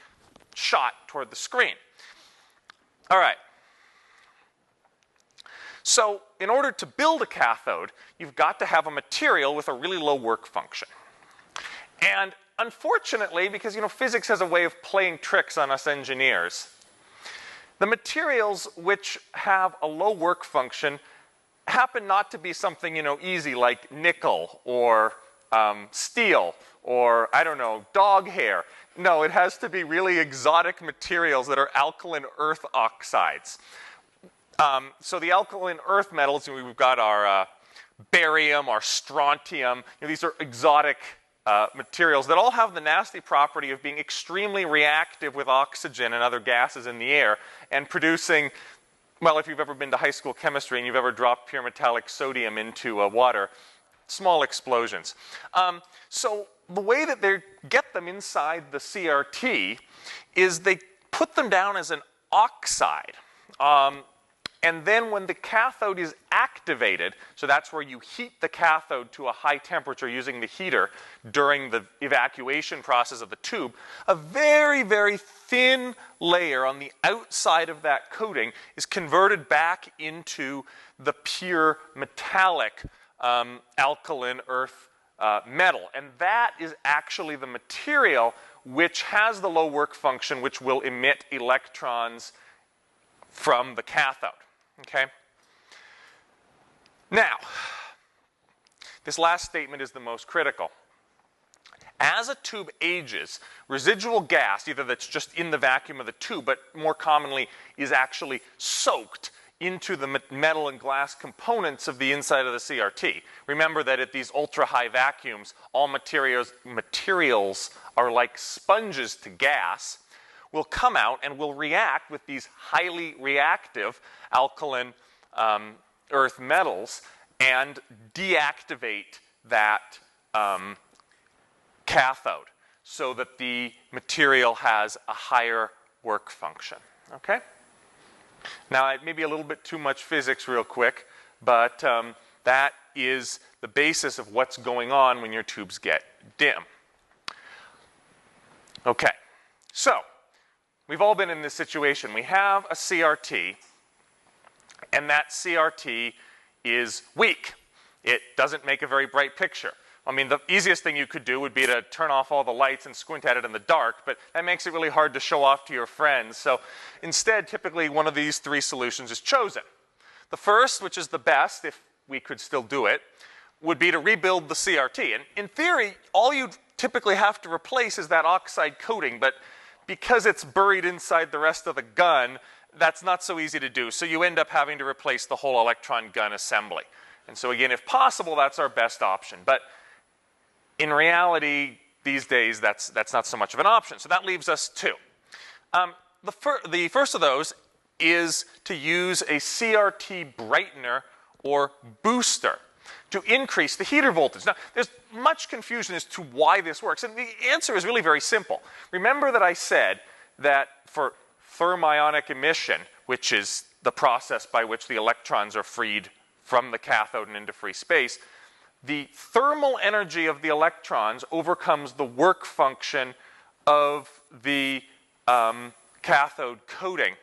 Speaker 5: shot toward the screen. All right. So in order to build a cathode, you've got to have a material with a really low work function. And unfortunately, because physics has a way of playing tricks on us engineers, the materials which have a low work function happen not to be something easy like nickel or steel or, I don't know, dog hair. No, it has to be really exotic materials that are alkaline earth oxides. So the alkaline earth metals, we've got our barium, our strontium. These are exotic materials that all have the nasty property of being extremely reactive with oxygen and other gases in the air and producing, well, if you've ever been to high school chemistry and you've ever dropped pure metallic sodium into water, small explosions. So the way that they get them inside the CRT is they put them down as an oxide. And then when the cathode is activated, so that's where you heat the cathode to a high temperature using the heater during the evacuation process of the tube, a very, very thin layer on the outside of that coating is converted back into the pure metallic alkaline earth metal. And that is actually the material which has the low work function, which will emit electrons from the cathode. Okay? Now, this last statement is the most critical. As a tube ages, residual gas, either that's just in the vacuum of the tube, but more commonly is actually soaked into the metal and glass components of the inside of the CRT. Remember that at these ultra-high vacuums, all materials are like sponges to gas, will come out and will react with these highly reactive alkaline earth metals and deactivate that cathode so that the material has a higher work function. Okay? Now, it may be a little bit too much physics real quick, but that is the basis of what's going on when your tubes get dim. Okay, so we've all been in this situation. We have a CRT, and that CRT is weak. It doesn't make a very bright picture. I mean, the easiest thing you could do would be to turn off all the lights and squint at it in the dark, but that makes it really hard to show off to your friends. So instead, typically, one of these three solutions is chosen. The first, which is the best, if we could still do it, would be to rebuild the CRT. And in theory, all you'd typically have to replace is that oxide coating, but because it's buried inside the rest of the gun, that's not so easy to do. So you end up having to replace the whole electron gun assembly. And so again, if possible, that's our best option. But in reality, these days, that's not so much of an option. So that leaves us two. The first of those is to use a CRT brightener or booster to increase the heater voltage. Now, there's much confusion as to why this works, and the answer is really very simple. Remember that I said that for thermionic emission, which is the process by which the electrons are freed from the cathode and into free space, the thermal energy of the electrons overcomes the work function of the cathode coating.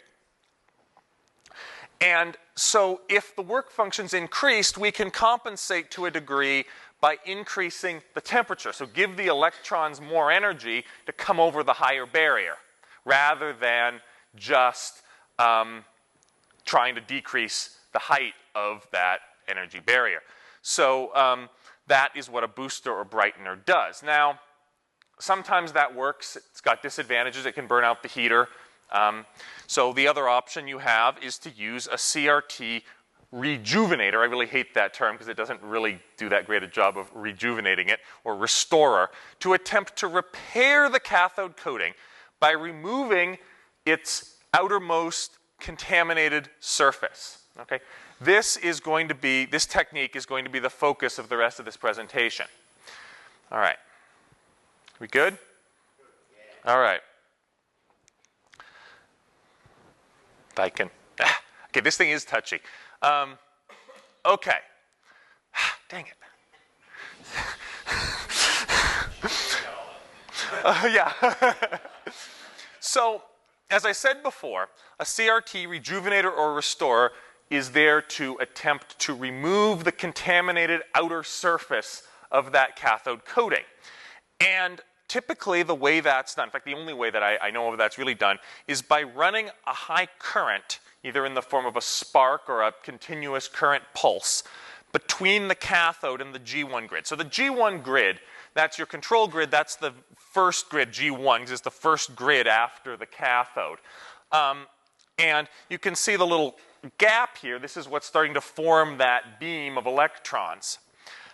Speaker 5: And so if the work function's increased, we can compensate to a degree by increasing the temperature. So give the electrons more energy to come over the higher barrier, rather than just trying to decrease the height of that energy barrier. So that is what a booster or brightener does. Now, sometimes that works. It's got disadvantages. It can burn out the heater. So the other option you have is to use a CRT rejuvenator. I really hate that term because it doesn't really do that great a job of rejuvenating it, or restorer, to attempt to repair the cathode coating by removing its outermost contaminated surface. Okay? This technique is going to be the focus of the rest of this presentation. All right. We good? All right. If I can. Okay, this thing is touchy. Okay. Dang it. Yeah. So, as I said before, a CRT rejuvenator or restorer is there to attempt to remove the contaminated outer surface of that cathode coating. And typically the way that's done, in fact the only way that I know of that's really done, is by running a high current, either in the form of a spark or a continuous current pulse, between the cathode and the G1 grid. So the G1 grid, that's your control grid, that's the first grid, G1, because it's the first grid after the cathode. And you can see the little gap here. This is what's starting to form that beam of electrons.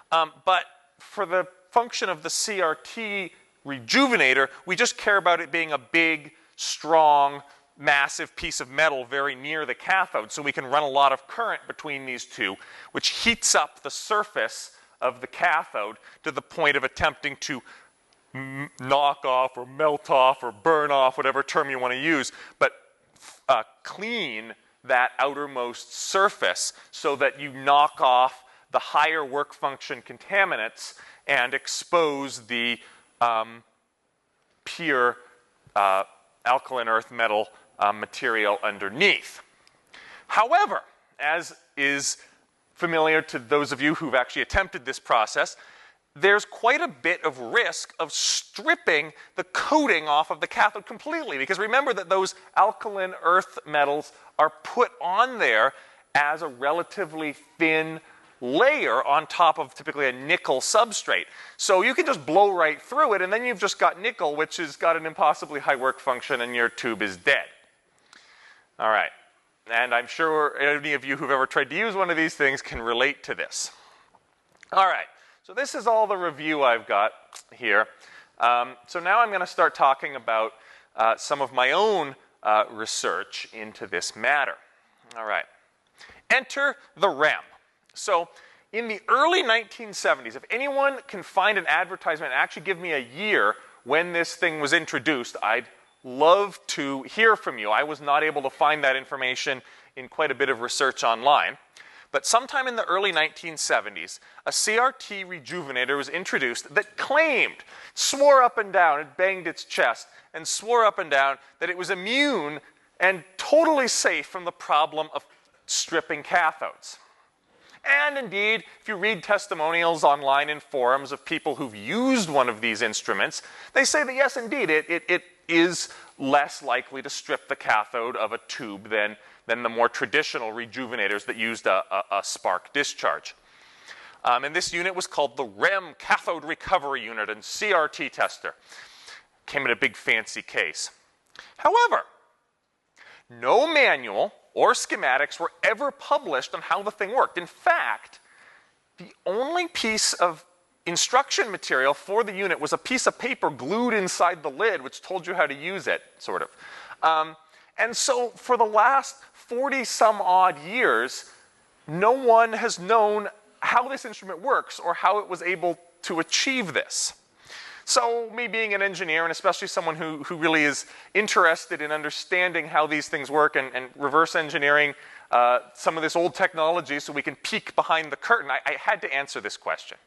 Speaker 5: But for the function of the CRT rejuvenator, we just care about it being a big, strong, massive piece of metal very near the cathode, so we can run a lot of current between these two, which heats up the surface of the cathode to the point of attempting to knock off or melt off or burn off, whatever term you want to use, but clean that outermost surface so that you knock off the higher work function contaminants and expose the pure alkaline earth metal material underneath. However, as is familiar to those of you who've actually attempted this process, there's quite a bit of risk of stripping the coating off of the cathode completely, because remember that those alkaline earth metals are put on there as a relatively thin layer on top of typically a nickel substrate. So you can just blow right through it, and then you've just got nickel, which has got an impossibly high work function, and your tube is dead. All right. And I'm sure any of you who've ever tried to use one of these things can relate to this. All right. So this is all the review I've got here. So now I'm going to start talking about some of my own research into this matter. All right. Enter the REM. So in the early 1970s, if anyone can find an advertisement and actually give me a year when this thing was introduced, I'd love to hear from you. I was not able to find that information in quite a bit of research online. But sometime in the early 1970s, a CRT rejuvenator was introduced that claimed, swore up and down, it banged its chest, and swore up and down that it was immune and totally safe from the problem of stripping cathodes. And indeed, if you read testimonials online in forums of people who've used one of these instruments, they say that yes, indeed, it is less likely to strip the cathode of a tube than the more traditional rejuvenators that used a spark discharge. And this unit was called the REM Cathode Recovery Unit and CRT Tester. Came in a big fancy case. However, no manual or schematics were ever published on how the thing worked. In fact, the only piece of instruction material for the unit was a piece of paper glued inside the lid, which told you how to use it, sort of. And so for the last 40-some-odd years, no one has known how this instrument works or how it was able to achieve this. So me being an engineer, and especially someone who really is interested in understanding how these things work and reverse engineering some of this old technology so we can peek behind the curtain, I had to answer this question.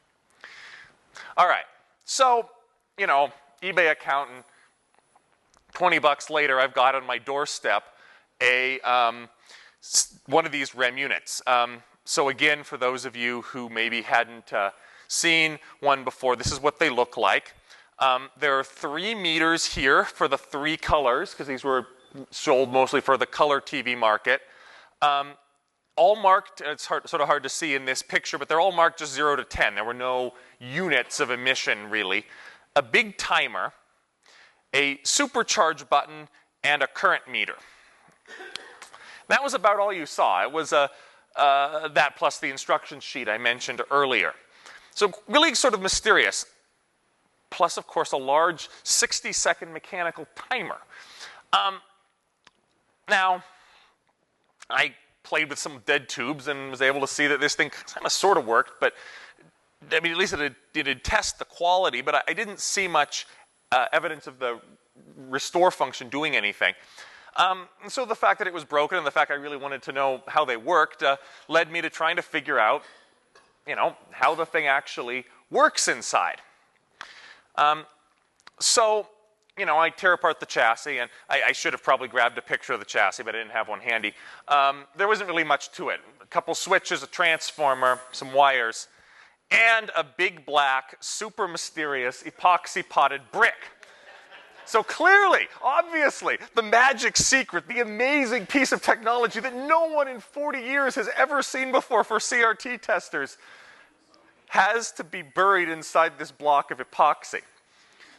Speaker 5: All right, so, you know, eBay accountant, $20 later, I've got on my doorstep one of these REM units. So again, for those of you who maybe hadn't seen one before, this is what they look like. There are 3 meters here for the 3 colors, because these were sold mostly for the color TV market. All marked, it's sort of hard to see in this picture, but they're all marked just 0 to 10. There were no units of emission, really. A big timer, a supercharge button, and a current meter. That was about all you saw. It was that plus the instruction sheet I mentioned earlier. So really sort of mysterious. Plus, of course, a large 60-second mechanical timer. Now, I played with some dead tubes and was able to see that this thing kind of sort of worked, but I mean, at least it did test the quality, but I didn't see much evidence of the restore function doing anything. So the fact that it was broken and the fact I really wanted to know how they worked led me to trying to figure out, how the thing actually works inside. So, I tear apart the chassis, and I should have probably grabbed a picture of the chassis, but I didn't have one handy. There wasn't really much to it. A couple switches, a transformer, some wires, and a big black, super mysterious, epoxy-potted brick. So clearly, obviously, the magic secret, the amazing piece of technology that no one in 40 years has ever seen before for CRT testers has to be buried inside this block of epoxy.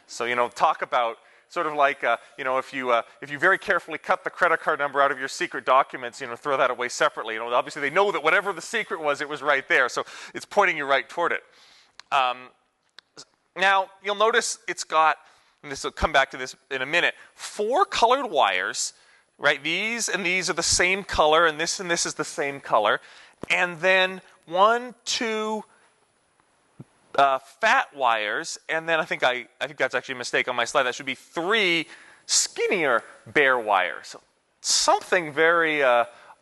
Speaker 5: So, talk about sort of like, if you very carefully cut the credit card number out of your secret documents, throw that away separately. Obviously they know that whatever the secret was, it was right there. So it's pointing you right toward it. Now, you'll notice it's got, and this will come back to this in a minute, 4 colored wires, right? These and these are the same color, and this is the same color. And then 1, 2, fat wires, and then I think that's actually a mistake on my slide. That should be 3 skinnier bare wires. So something very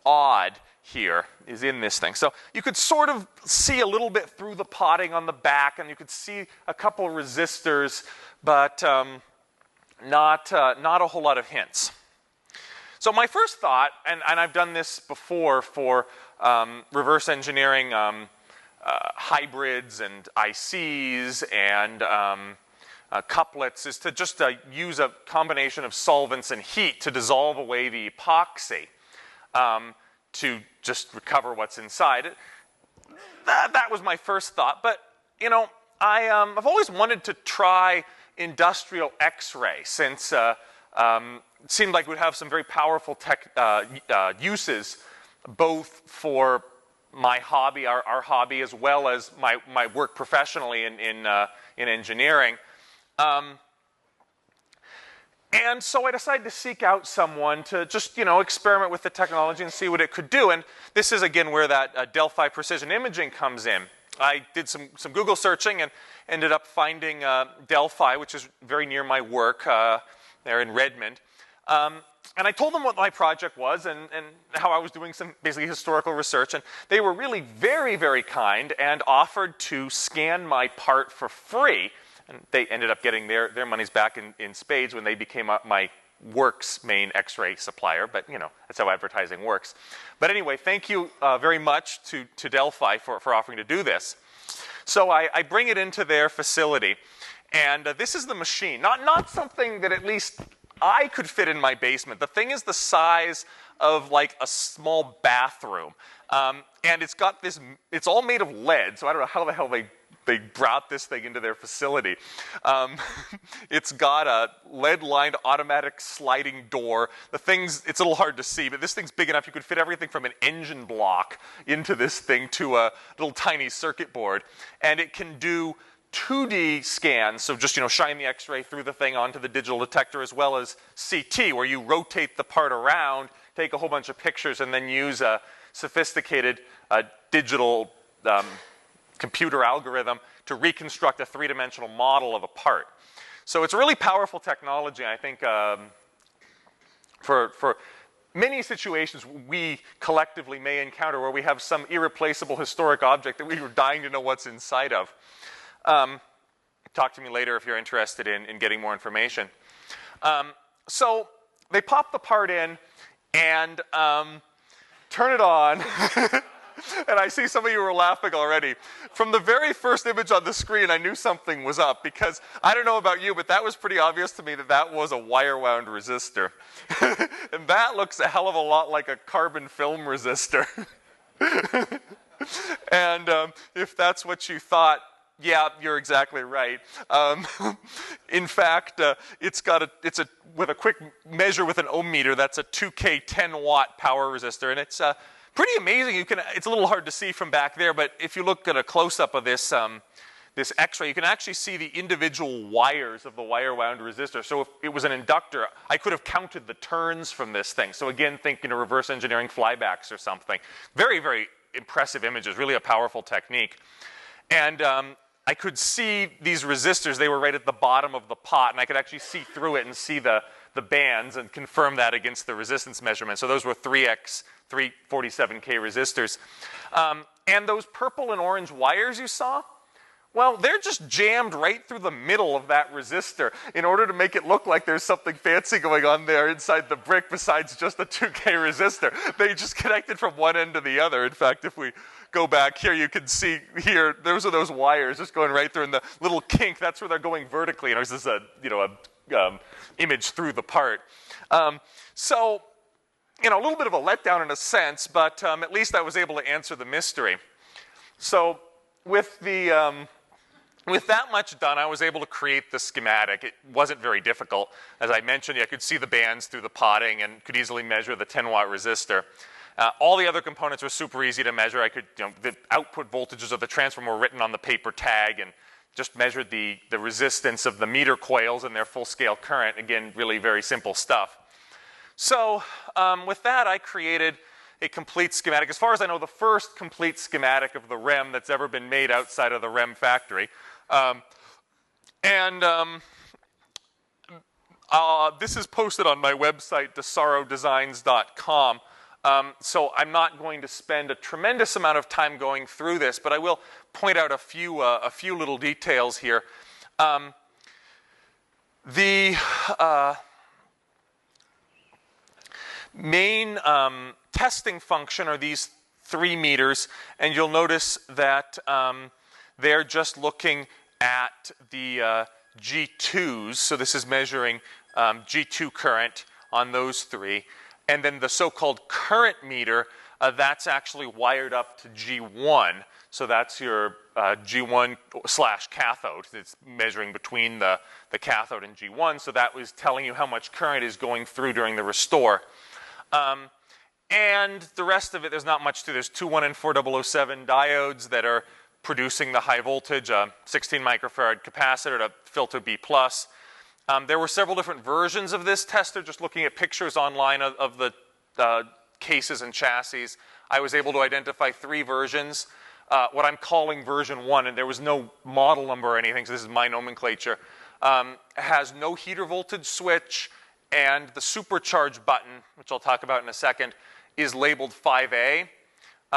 Speaker 5: odd here is in this thing. So you could sort of see a little bit through the potting on the back, and you could see a couple resistors, but not a whole lot of hints. So my first thought, and I've done this before for reverse engineering hybrids and ICs and couplets, is to just use a combination of solvents and heat to dissolve away the epoxy to just recover what's inside. That was my first thought, but I've always wanted to try industrial X-ray, since it seemed like it would have some very powerful uses, both for my hobby, our hobby, as well as my work professionally in engineering. And so I decided to seek out someone to just, experiment with the technology and see what it could do. And this is, again, where that Delphi Precision Imaging comes in. I did some Google searching and ended up finding Delphi, which is very near my work there in Redmond. And I told them what my project was and how I was doing some basically historical research. And they were really very, very kind and offered to scan my part for free. And they ended up getting their monies back in spades when they became my work's main X-ray supplier. But, that's how advertising works. But anyway, thank you very much to Delphi for offering to do this. So I bring it into their facility. And this is the machine. Not something that at least I could fit in my basement. The thing is the size of like a small bathroom. And it's got this, it's all made of lead, so I don't know how the hell they brought this thing into their facility. It's got a lead-lined automatic sliding door. It's a little hard to see, but this thing's big enough you could fit everything from an engine block into this thing to a little tiny circuit board. And it can do 2D scans, so just shine the X-ray through the thing onto the digital detector, as well as CT, where you rotate the part around, take a whole bunch of pictures, and then use a sophisticated digital computer algorithm to reconstruct a 3-dimensional model of a part. So it's a really powerful technology. I think for many situations we collectively may encounter where we have some irreplaceable historic object that we were dying to know what's inside of. Talk to me later if you're interested in getting more information. So they pop the part in and turn it on. And I see some of you were laughing already. From the very first image on the screen, I knew something was up, because I don't know about you, but that was pretty obvious to me that was a wire-wound resistor. And that looks a hell of a lot like a carbon film resistor. And if that's what you thought, yeah, you're exactly right. In fact, it's with a quick measure with an ohm meter, that's a 2K 10-watt power resistor, and it's pretty amazing. It's a little hard to see from back there, but if you look at a close-up of this X-ray, you can actually see the individual wires of the wire-wound resistor. So if it was an inductor, I could have counted the turns from this thing. So again, think reverse engineering flybacks or something. Very, very impressive images. Really a powerful technique. And I could see these resistors. They were right at the bottom of the pot, and I could actually see through it and see the bands and confirm that against the resistance measurement. So those were 3x 347K resistors. And those purple and orange wires you saw, well, they're just jammed right through the middle of that resistor in order to make it look like there's something fancy going on there inside the brick besides just a 2K resistor. They just connected from one end to the other. In fact, if we go back here, you can see here, those are those wires just going right through in the little kink. That's where they're going vertically. And there's this, image through the part. So, a little bit of a letdown in a sense, but at least I was able to answer the mystery. So, with that much done, I was able to create the schematic. It wasn't very difficult. As I mentioned, I could see the bands through the potting and could easily measure the 10-watt resistor. All the other components were super easy to measure. I could, the output voltages of the transformer were written on the paper tag and just measured the resistance of the meter coils and their full-scale current. Again, really very simple stuff. So with that, I created a complete schematic. As far as I know, the first complete schematic of the REM that's ever been made outside of the REM factory. This is posted on my website, desarodesigns.com. So I'm not going to spend a tremendous amount of time going through this, but I will point out a few little details here. The main testing function are these 3 meters, and you'll notice that they're just looking at the G2s. So this is measuring G2 current on those 3. And then the so-called current meter, that's actually wired up to G1. So that's your G1/cathode. It's measuring between the cathode and G1. So that was telling you how much current is going through during the restore. And the rest of it, there's not much to. There's 2, 1, and 4007 diodes that are producing the high voltage, 16 microfarad capacitor to filter B+. There were several different versions of this tester. Just looking at pictures online of the cases and chassis, I was able to identify 3 versions. What I'm calling version 1, and there was no model number or anything, so this is my nomenclature, has no heater voltage switch, and the supercharge button, which I'll talk about in a second, is labeled 5A.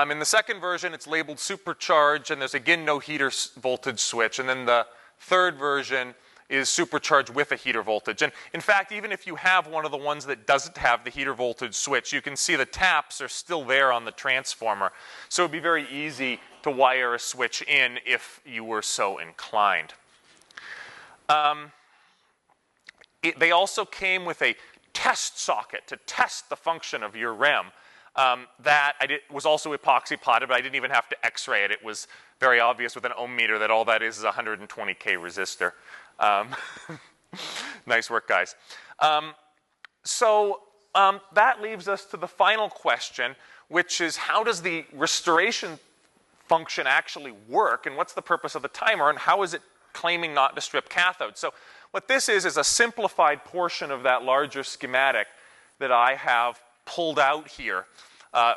Speaker 5: In the second version, it's labeled supercharge, and there's again no heater voltage switch. And then the third version is supercharged with a heater voltage. And in fact, even if you have one of the ones that doesn't have the heater voltage switch, you can see the taps are still there on the transformer. So it'd be very easy to wire a switch in if you were so inclined. They also came with a test socket to test the function of your REM. Was also epoxy potted, but I didn't even have to x-ray it. It was very obvious with an ohm meter that all that is a 120K resistor. Nice work, guys. That leaves us to the final question, which is how does the restoration function actually work, and what's the purpose of the timer, and how is it claiming not to strip cathode? So what this is a simplified portion of that larger schematic that I have pulled out here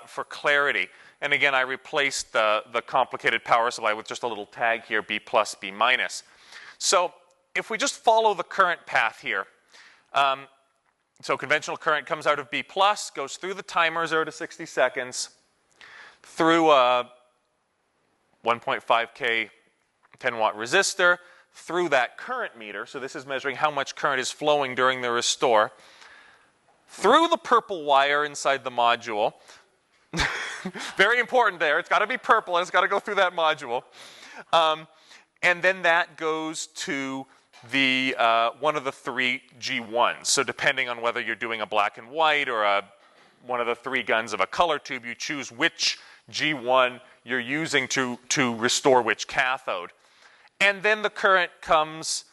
Speaker 5: for clarity. And again, I replaced the complicated power supply with just a little tag here, B+, B-. So if we just follow the current path here, so conventional current comes out of B+, goes through the timer, 0 to 60 seconds, through a 1.5K 10-watt resistor, through that current meter, so this is measuring how much current is flowing during the restore, through the purple wire inside the module. Very important there. It's got to be purple, and it's got to go through that module. And then that goes to the one of the 3 G1s. So depending on whether you're doing a black and white or one of the 3 guns of a color tube, you choose which G1 you're using to restore which cathode. And then the current comes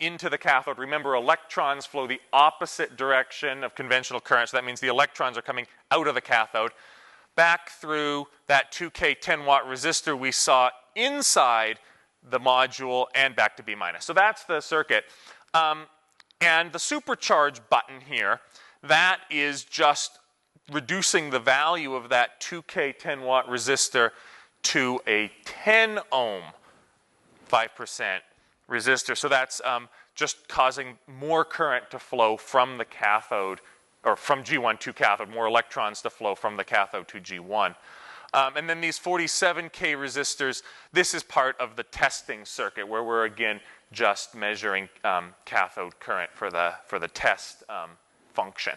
Speaker 5: into the cathode. Remember, electrons flow the opposite direction of conventional current, so that means the electrons are coming out of the cathode, back through that 2K 10-watt resistor we saw inside the module, and back to B-. So that's the circuit. And the supercharge button here, that is just reducing the value of that 2K 10-watt resistor to a 10 ohm 5% resistor. So that's just causing more current to flow from the cathode, or from G1 to cathode, more electrons to flow from the cathode to G1. And then these 47K resistors, this is part of the testing circuit where we're again just measuring cathode current for the test function.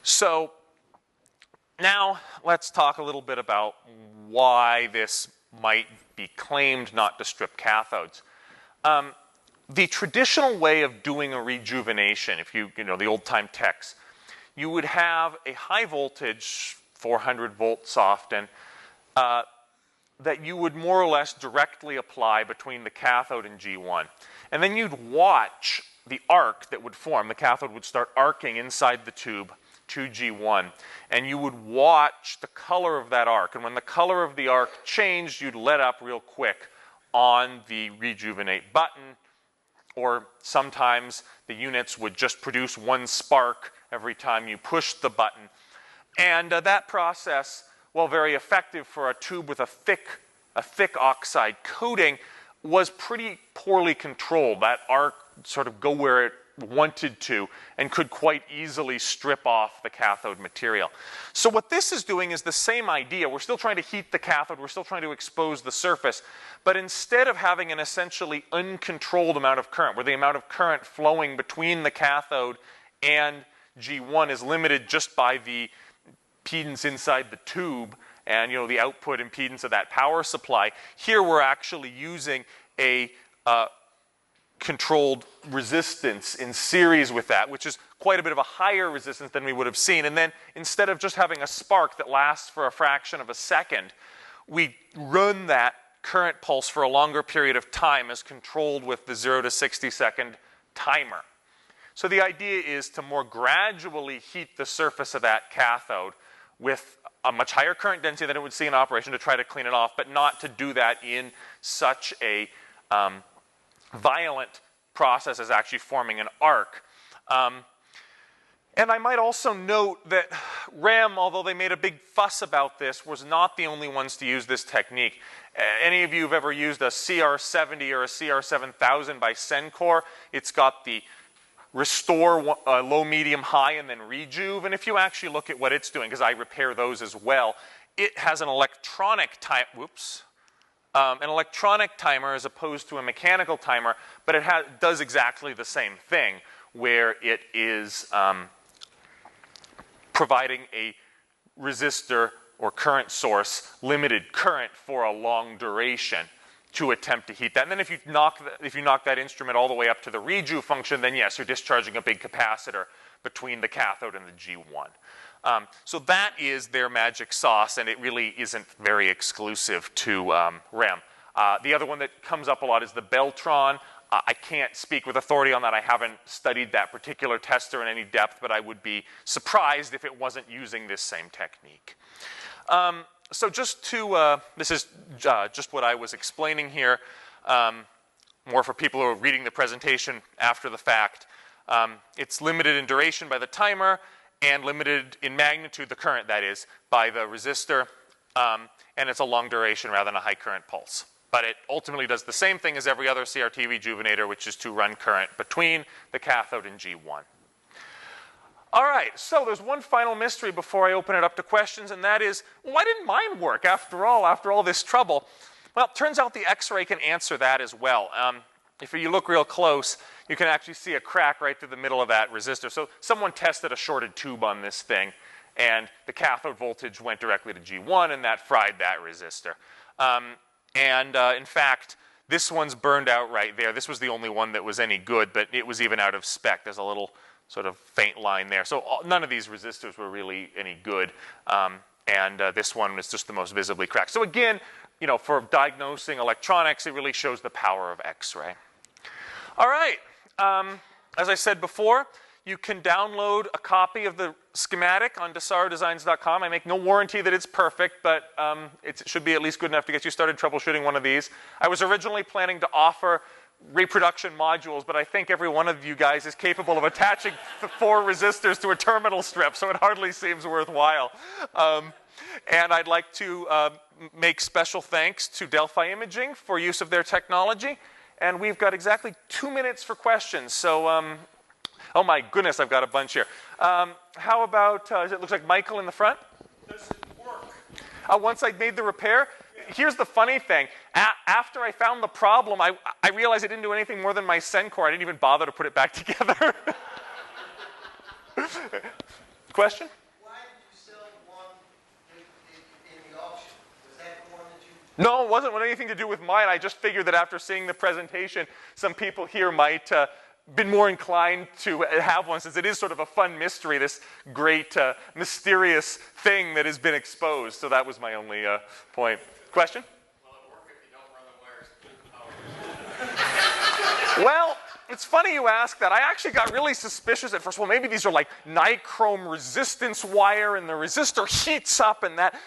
Speaker 5: So now let's talk a little bit about why this might be claimed not to strip cathodes. The traditional way of doing a rejuvenation, if you know the old-time techs, you would have a high voltage, 400 volts often, that you would more or less directly apply between the cathode and G1. And then you'd watch the arc that would form. The cathode would start arcing inside the tube to G1. And you would watch the color of that arc. And when the color of the arc changed, you'd let up real quick on the rejuvenate button. Or sometimes the units would just produce one spark every time you pushed the button. And that process, while very effective for a tube with a thick oxide coating, was pretty poorly controlled. That arc sort of go where it wanted to and could quite easily strip off the cathode material. So what this is doing is the same idea. We're still trying to heat the cathode. We're still trying to expose the surface. But instead of having an essentially uncontrolled amount of current, where the amount of current flowing between the cathode and G1 is limited just by the impedance inside the tube and the output impedance of that power supply, here we're actually using a controlled resistance in series with that, which is quite a bit of a higher resistance than we would have seen. And then instead of just having a spark that lasts for a fraction of a second, we run that current pulse for a longer period of time as controlled with the 0 to 60 second timer. So the idea is to more gradually heat the surface of that cathode with a much higher current density than it would see in operation to try to clean it off, but not to do that in such a violent process as actually forming an arc. And I might also note that REM, although they made a big fuss about this, was not the only ones to use this technique. Any of you who've ever used a CR70 or a CR7000 by Sencor, it's got the restore, low, medium, high, and then rejuve. And if you actually look at what it's doing, because I repair those as well, it has an electronic an electronic timer as opposed to a mechanical timer, but it does exactly the same thing, where it is providing a resistor or current source, limited current for a long duration to attempt to heat that. And then if you knock that instrument all the way up to the rejuve function, then yes, you're discharging a big capacitor between the cathode and the G1. So that is their magic sauce, and it really isn't very exclusive to REM. The other one that comes up a lot is the Beltron. I can't speak with authority on that. I haven't studied that particular tester in any depth, but I would be surprised if it wasn't using this same technique. So just to, this is just what I was explaining here, more for people who are reading the presentation after the fact. It's limited in duration by the timer and limited in magnitude, the current that is, by the resistor, and it's a long duration rather than a high current pulse. But it ultimately does the same thing as every other CRT rejuvenator, which is to run current between the cathode and G1. All right, so there's one final mystery before I open it up to questions, and that is, why didn't mine work after all this trouble? Well, it turns out the X-ray can answer that as well. If you look real close, you can actually see a crack right through the middle of that resistor. So someone tested a shorted tube on this thing, and the cathode voltage went directly to G1, and that fried that resistor. In fact, this one's burned out right there. This was the only one that was any good, but it was even out of spec. There's a little sort of faint line there. So none of these resistors were really any good. This one was just the most visibly cracked. So again, for diagnosing electronics, it really shows the power of X-ray. All right. As I said before, you can download a copy of the schematic on dassaultdesigns.com. I make no warranty that it's perfect, but it should be at least good enough to get you started troubleshooting one of these. I was originally planning to offer reproduction modules, but I think every one of you guys is capable of attaching 4 resistors to a terminal strip, so it hardly seems worthwhile. And I'd like to make special thanks to Delphi Imaging for use of their technology. And we've got exactly 2 minutes for questions. So, oh my goodness, I've got a bunch here. How about, it looks like Michael in the front?
Speaker 6: Does it work?
Speaker 5: Once I made the repair, here's the funny thing. After I found the problem, I realized it didn't do anything more than my Sencor. I didn't even bother to put it back together. Question?
Speaker 6: Why did you sell one in the auction? Was that the one that you...
Speaker 5: No, it wasn't anything to do with mine. I just figured that after seeing the presentation, some people here might been more inclined to have one, since it is sort of a fun mystery, this great mysterious thing that has been exposed. So that was my only point. Question?
Speaker 1: Will it work if you don't run the wires through the power?
Speaker 5: Well, it's funny you ask that. I actually got really suspicious at first. Well, maybe these are like nichrome resistance wire and the resistor heats up and that.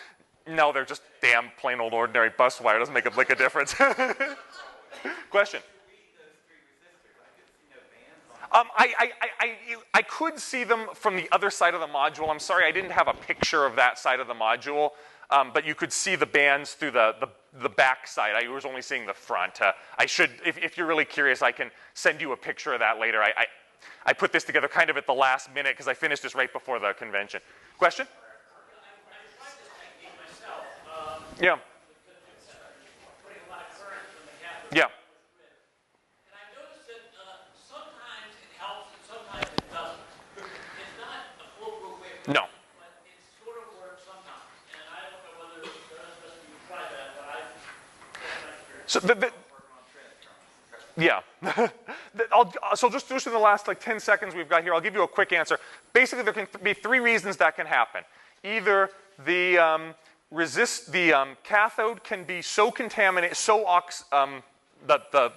Speaker 5: No, they're just damn plain old ordinary bus wire. It doesn't make a lick of difference. Question? I could see them from the other side of the module. I'm sorry, I didn't have a picture of that side of the module, but you could see the bands through the back side. I was only seeing the front. I should, if you're really curious, I can send you a picture of that later. I put this together kind of at the last minute because I finished this right before the convention. Question?
Speaker 6: I tried this technique myself.
Speaker 5: Yeah.
Speaker 6: Putting a lot of current from the cathode.
Speaker 5: Yeah.
Speaker 6: And I noticed that sometimes it helps and sometimes it doesn't. It's not a foolproof way of doing
Speaker 5: No.
Speaker 6: it, but it sort of works sometimes. And I don't know whether it's best you try that, but I've
Speaker 5: So yeah. So just in the last like 10 seconds we've got here, I'll give you a quick answer. Basically, there can be 3 reasons that can happen. Either the cathode can be so contaminated, the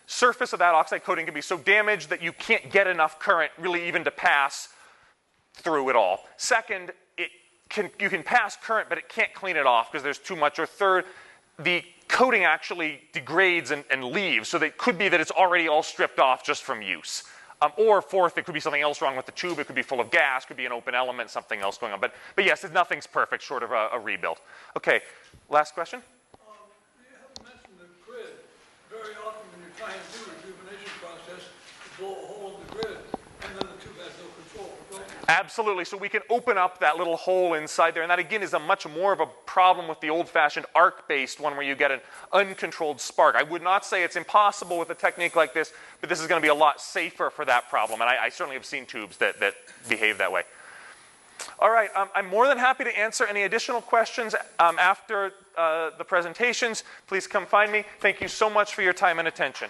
Speaker 5: surface of that oxide coating can be so damaged that you can't get enough current really even to pass through it all. Second, you can pass current, but it can't clean it off because there's too much. Or third, the coating actually degrades and leaves, so that it could be that it's already all stripped off just from use. Or fourth, it could be something else wrong with the tube. It could be full of gas, could be an open element, something else going on. But yes, nothing's perfect short of a rebuild. Okay, last question?
Speaker 7: You haven't mentioned the grid. Very often when you're trying to do a rejuvenation process, you blow a hole in the grid, and then the tube has no control.
Speaker 5: Absolutely. So we can open up that little hole inside there. And that, again, is a much more of a problem with the old-fashioned arc-based one where you get an uncontrolled spark. I would not say it's impossible with a technique like this, but this is going to be a lot safer for that problem. And I certainly have seen tubes that behave that way. All right. I'm more than happy to answer any additional questions after the presentations. Please come find me. Thank you so much for your time and attention.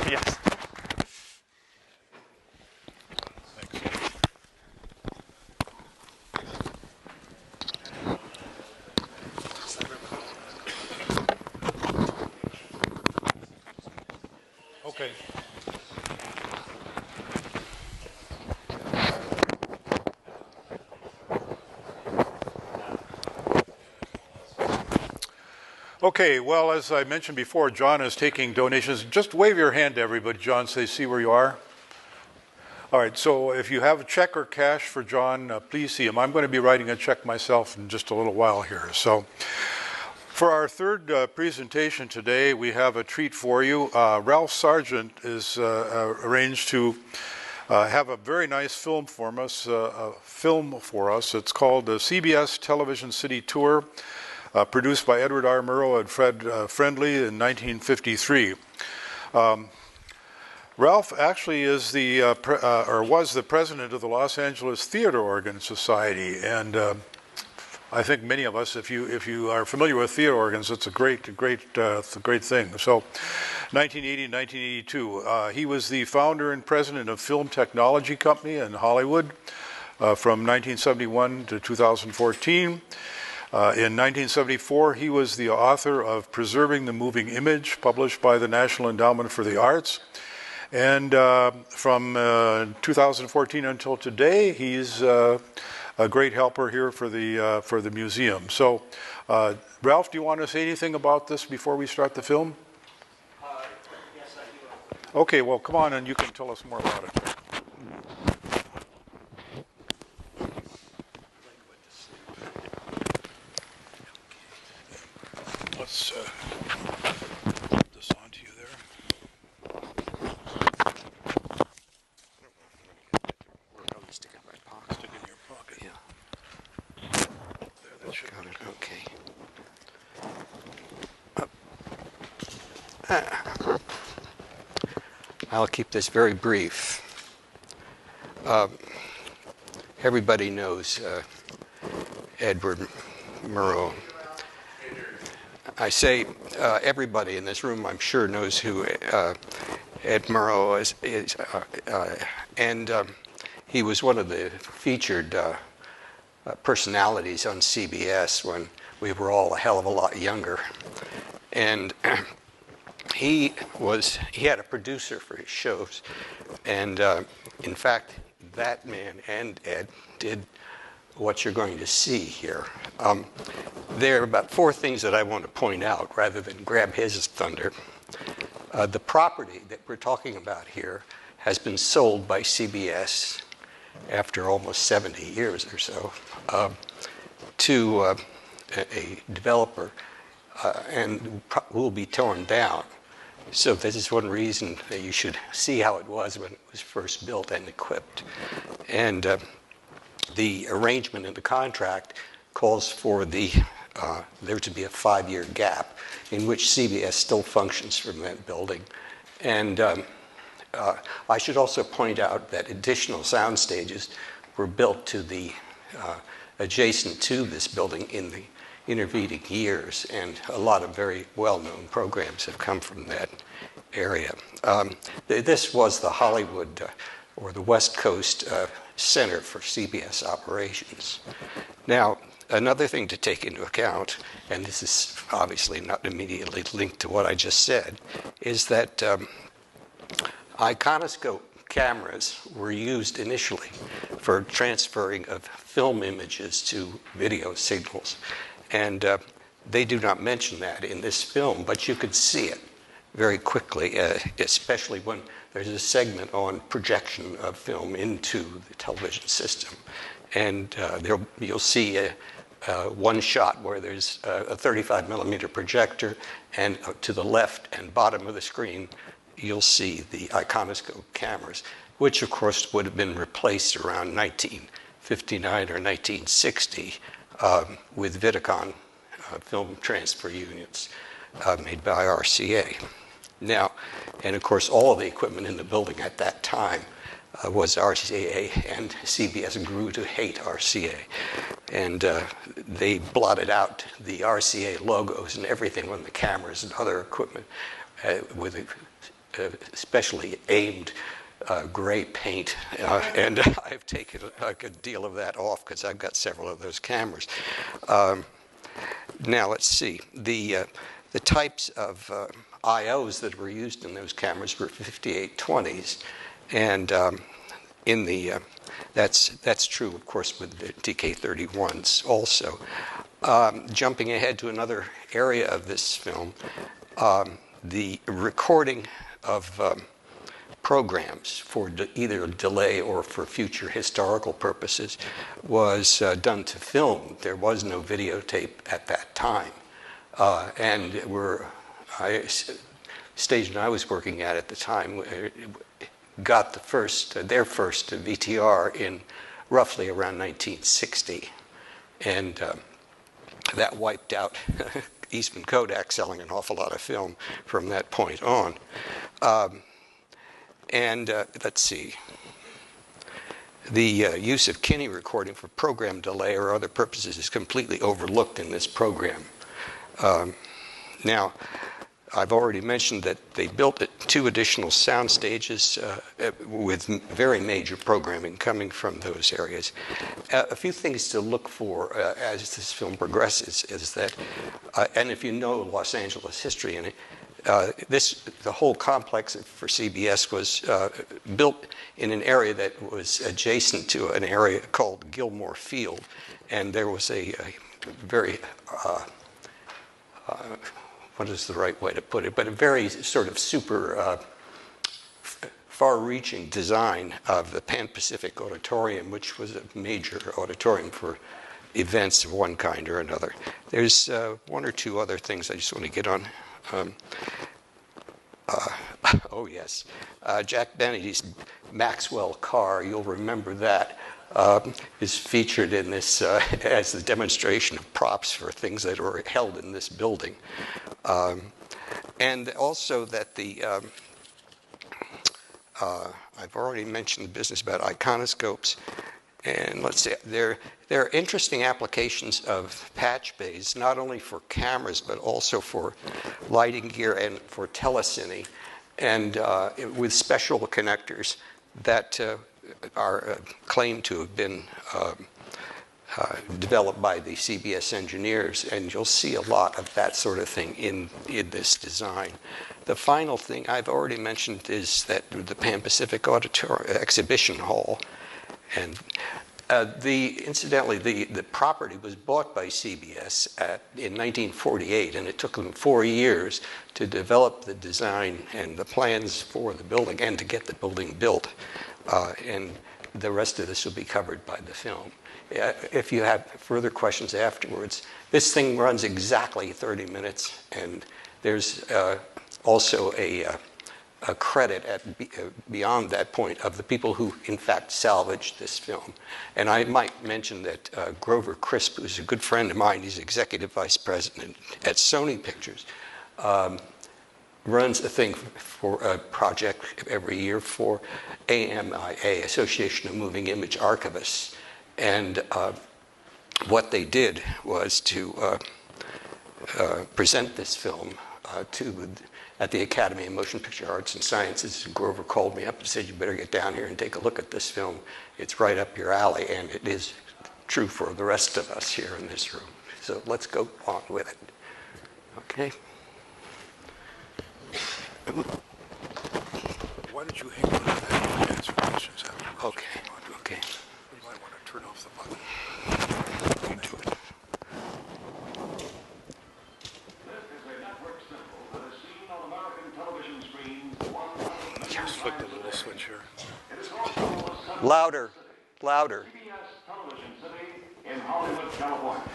Speaker 5: Yes.
Speaker 3: Okay. Okay, well, as I mentioned before, John is taking donations. Just wave your hand to everybody, John, so they see where you are. All right, so if you have a check or cash for John, please see him. I'm going to be writing a check myself in just a little while here. So for our third presentation today, we have a treat for you. Ralph Sargent is arranged to have a very nice film for us. It's called the CBS Television City Tour. Produced by Edward R. Murrow and Fred Friendly in 1953. Ralph actually is was the president of the Los Angeles Theater Organ Society, and I think many of us, if you are familiar with theater organs, it's a great thing. So, 1980 and 1982, he was the founder and president of Film Technology Company in Hollywood from 1971 to 2014. In 1974, he was the author of Preserving the Moving Image, published by the National Endowment for the Arts. And from 2014 until today, he's a great helper here for the museum. So, Ralph, do you want to say anything about this before we start the film?
Speaker 6: Yes, I do.
Speaker 3: Okay, well, come on and you can tell us more about it. Let's put this onto you there.
Speaker 8: Stick it in my pocket.
Speaker 3: Stick it in your pocket.
Speaker 8: Yeah.
Speaker 3: There, that should
Speaker 8: Got it. Okay. I'll keep this very brief. Everybody knows Edward Murrow. I say everybody in this room, I'm sure, knows who Ed Murrow is, and he was one of the featured personalities on CBS when we were all a hell of a lot younger. And he had a producer for his shows. And in fact, that man and Ed did what you're going to see here. There are about 4 things that I want to point out rather than grab his thunder. The property that we're talking about here has been sold by CBS after almost 70 years or so, to a developer, and will be torn down. So this is one reason that you should see how it was when it was first built and equipped. And the arrangement in the contract calls for there to be a 5-year gap in which CBS still functions from that building. And I should also point out that additional sound stages were built to the adjacent to this building in the intervening years, and a lot of very well-known programs have come from that area. This was the Hollywood or the West Coast center for CBS operations. Now, another thing to take into account, and this is obviously not immediately linked to what I just said, is that iconoscope cameras were used initially for transferring of film images to video signals. And they do not mention that in this film, but you could see it very quickly, especially when there's a segment on projection of film into the television system. And you'll see one shot where there's a 35 millimeter projector, and to the left and bottom of the screen, you'll see the iconoscope cameras, which of course would have been replaced around 1959 or 1960 with Vidicon film transfer units made by RCA. Now, and of course all of the equipment in the building at that time was RCA, and CBS grew to hate RCA. And they blotted out the RCA logos and everything on the cameras and other equipment with especially aimed gray paint, and I've taken a good deal of that off because I've got several of those cameras. Now let's see. The types of IOs that were used in those cameras were 5820s, and that's true, of course, with the TK31s also. Jumping ahead to another area of this film, the recording of programs for either delay or for future historical purposes was done to film. There was no videotape at that time. And station I was working at the time got their first VTR in roughly around 1960. And that wiped out Eastman Kodak selling an awful lot of film from that point on. Let's see. The use of Kinney recording for program delay or other purposes is completely overlooked in this program. Now, I've already mentioned that they built 2 additional sound stages with very major programming coming from those areas. A few things to look for as this film progresses is that, and if you know Los Angeles history, the whole complex for CBS was built in an area that was adjacent to an area called Gilmore Field, and there was a very what is the right way to put it, but a very sort of super far-reaching design of the Pan-Pacific Auditorium, which was a major auditorium for events of one kind or another. There's one or two other things I just want to get on. Oh, yes. Jack Bennett's Maxwell car, you'll remember that, is featured in this as a demonstration of props for things that were held in this building. And also that the, I've already mentioned the business about iconoscopes. And let's see, there are interesting applications of patch bays, not only for cameras, but also for lighting gear and for telecine, and with special connectors that are claimed to have been developed by the CBS engineers, and you'll see a lot of that sort of thing in this design. The final thing I've already mentioned is that the Pan-Pacific Exhibition Hall, and incidentally, the property was bought by CBS in 1948, and it took them 4 years to develop the design and the plans for the building and to get the building built. And the rest of this will be covered by the film. If you have further questions afterwards, this thing runs exactly 30 minutes, and there's also a credit beyond that point of the people who, in fact, salvaged this film. And I might mention that Grover Crisp, who's a good friend of mine, he's executive vice president at Sony Pictures, runs a thing for a project every year for AMIA, Association of Moving Image Archivists. And what they did was to present this film at the Academy of Motion Picture Arts and Sciences. Grover called me up and said, you better get down here and take a look at this film. It's right up your alley, and it is true for the rest of us here in this room. So let's go on with it. Okay?
Speaker 9: Why don't you hang on to that and answer questions afterwards?
Speaker 8: Okay, okay.
Speaker 9: You might want to turn off the button.
Speaker 8: You do it.
Speaker 9: Just flick the little switch here.
Speaker 8: Louder, louder.
Speaker 10: CBS Television City in Hollywood, California.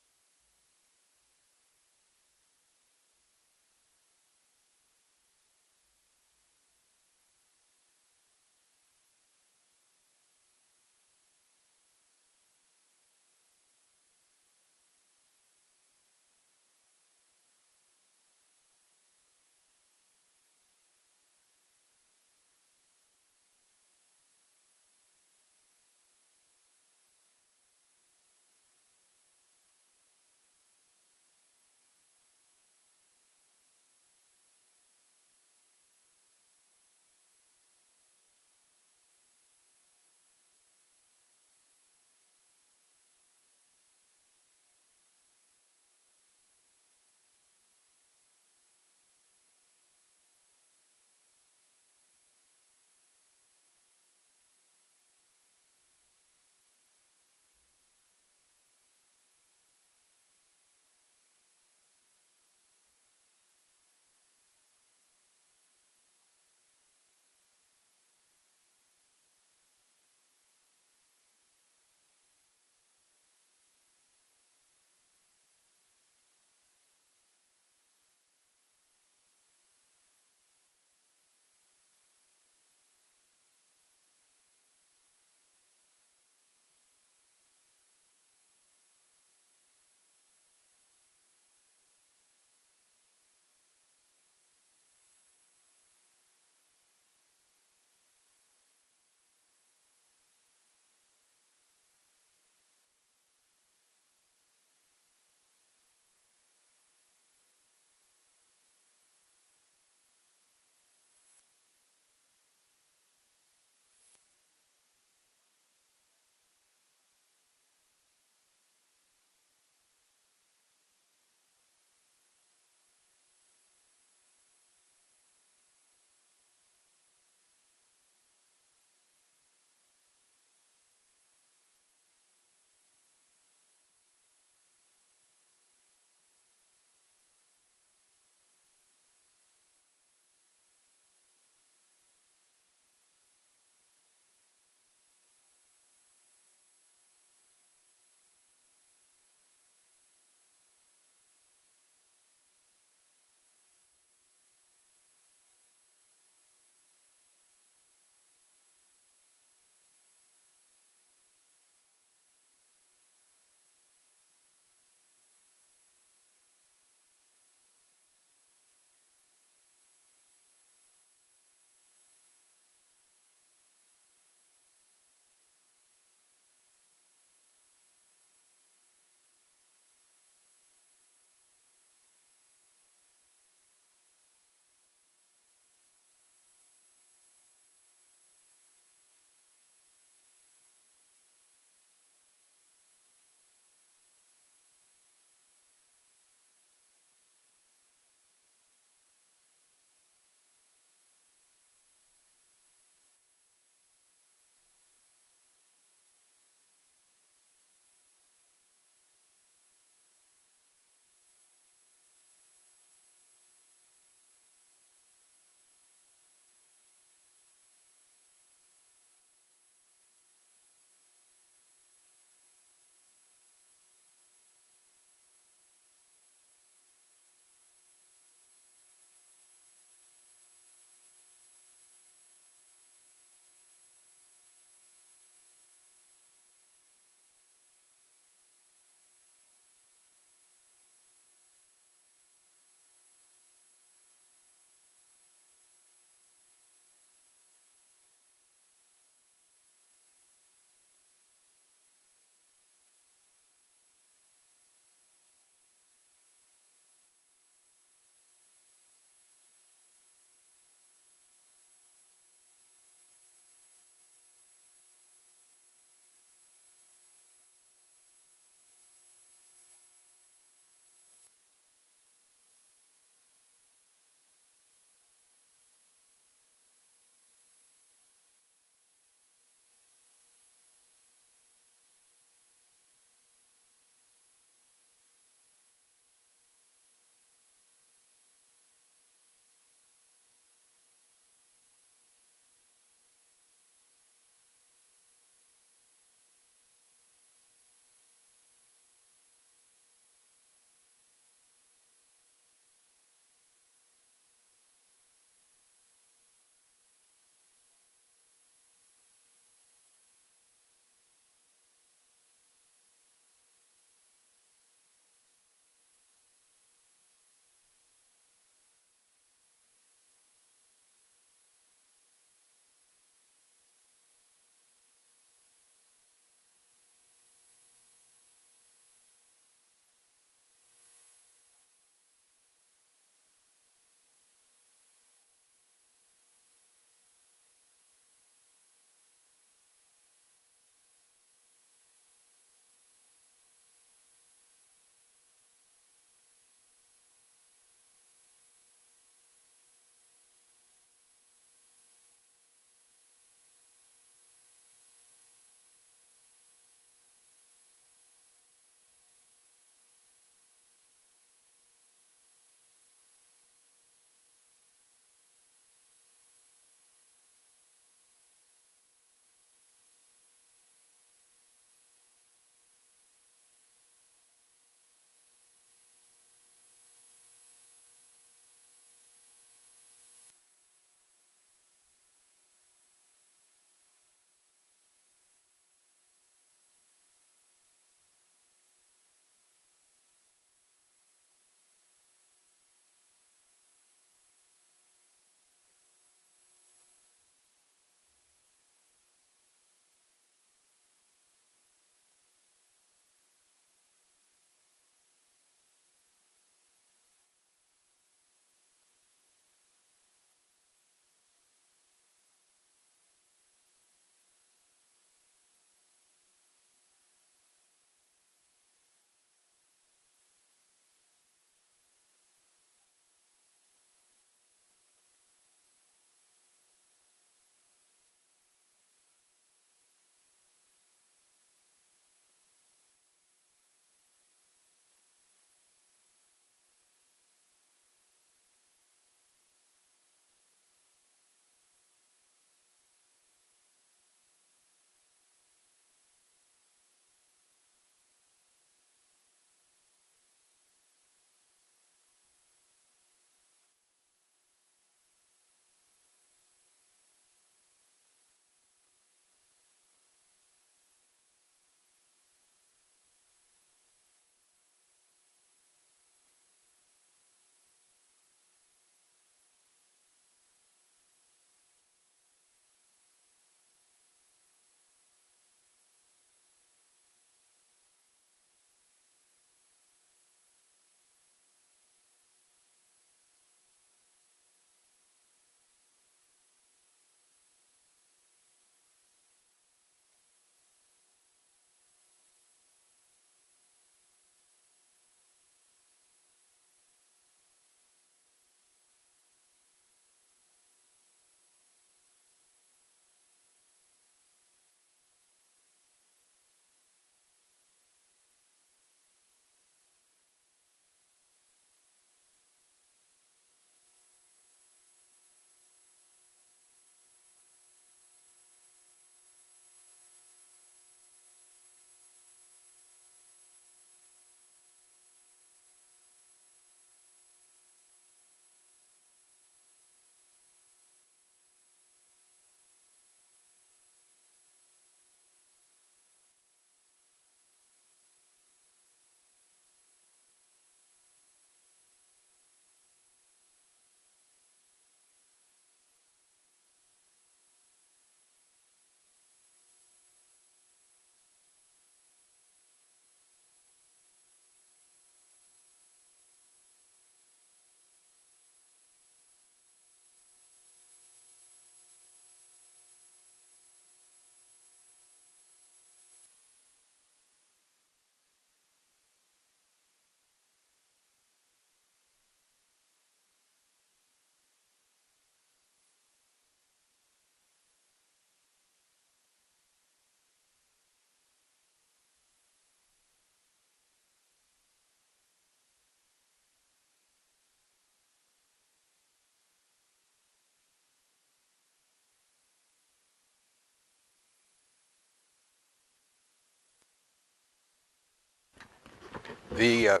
Speaker 8: The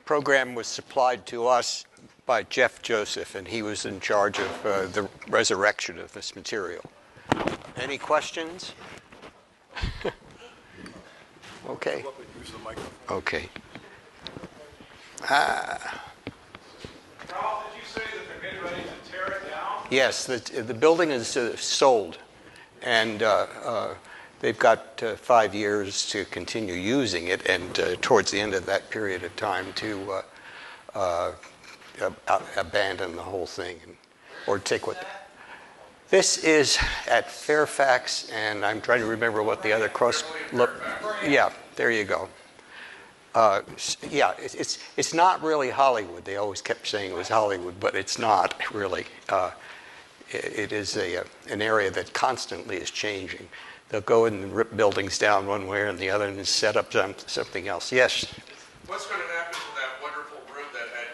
Speaker 8: program was supplied to us by Jeff Joseph, and he was in charge of the resurrection of this material. Any questions? Okay. Okay.
Speaker 11: Ralph, did you say that they're getting ready to tear it down?
Speaker 8: Yes, the building is sold, and they've got 5 years to continue using it, and towards the end of that period of time to abandon the whole thing, or take what. This is at Fairfax, and I'm trying to remember what the other cross. Look, yeah, there you go. Yeah, it's not really Hollywood. They always kept saying it was Hollywood, but it's not really. It is an area that constantly is changing. They'll go in and rip buildings down one way or the other and set up something else. Yes?
Speaker 11: What's going to happen to that wonderful room that had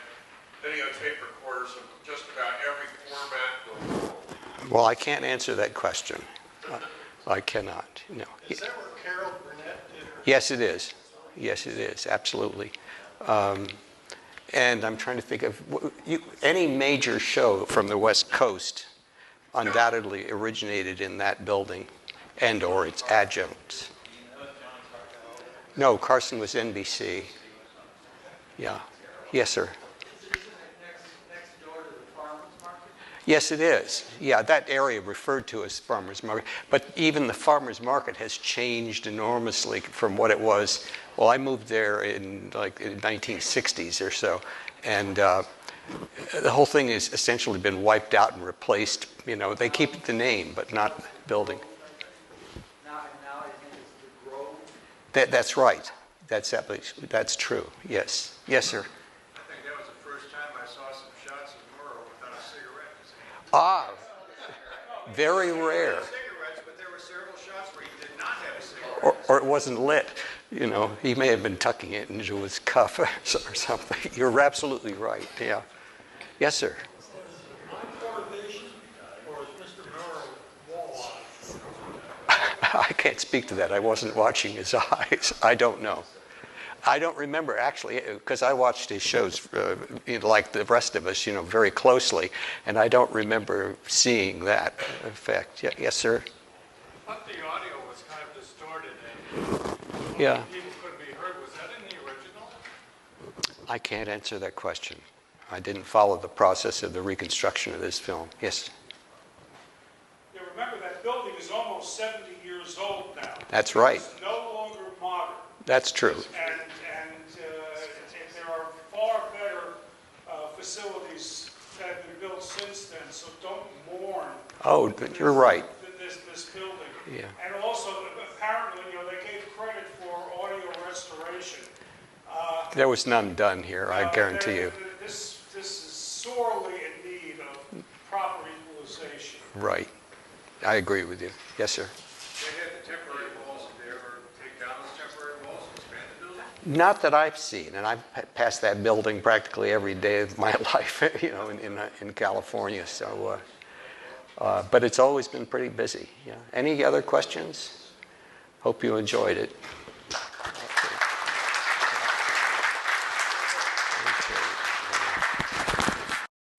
Speaker 11: videotape recorders of just about every format?
Speaker 8: Well, I can't answer that question. I cannot. No.
Speaker 11: Is that where Carol Burnett did her?
Speaker 8: Yes, it is. Yes, it is. Absolutely. And I'm trying to think of any major show from the West Coast undoubtedly originated in that building and or its adjuncts. No, Carson was NBC. Yeah. Yes, sir. Yes, it is. Yeah, that area referred to as farmers market. But even the farmers market has changed enormously from what it was. Well, I moved there in like the 1960s or so, and the whole thing has essentially been wiped out and replaced. You know, they keep the name, but not the building.
Speaker 11: Now I think it's the Grove.
Speaker 8: That's right. That's true. Yes. Yes, sir.
Speaker 11: I think that was the first time I saw some shots of Murrow without a cigarette.
Speaker 8: Ah, very rare.
Speaker 11: Cigarettes, but there were several shots where he did not have a cigarette.
Speaker 8: Or it wasn't lit. You know, he may have been tucking it into his cuff or something. You're absolutely right. Yeah. Yes, sir. I can't speak to that. I wasn't watching his eyes. I don't know. I don't remember, actually, because I watched his shows like the rest of us, very closely, and I don't remember seeing that effect. Yeah, yes, sir?
Speaker 11: I thought the audio was kind of distorted and
Speaker 8: Yeah.
Speaker 11: people couldn't be heard. Was that in the original?
Speaker 8: I can't answer that question. I didn't follow the process of the reconstruction of this film. Yes?
Speaker 11: Yeah, remember that building is almost 70 years old now.
Speaker 8: That's right.
Speaker 11: It's no longer modern.
Speaker 8: That's true.
Speaker 11: And there are far better facilities that have been built since then, so don't mourn.
Speaker 8: Oh, you're right.
Speaker 11: This building.
Speaker 8: Yeah.
Speaker 11: And also, apparently, they gave credit for audio restoration.
Speaker 8: There was none done here, I guarantee you.
Speaker 11: This is sorely in need of proper equalization.
Speaker 8: Right. I agree with you. Yes, sir.
Speaker 11: They had the temporary walls. Did they ever take down those temporary walls and expand the building?
Speaker 8: Not that I've seen, and I've passed that building practically every day of my life, in California. So, but it's always been pretty busy. Yeah. Any other questions? Hope you enjoyed it.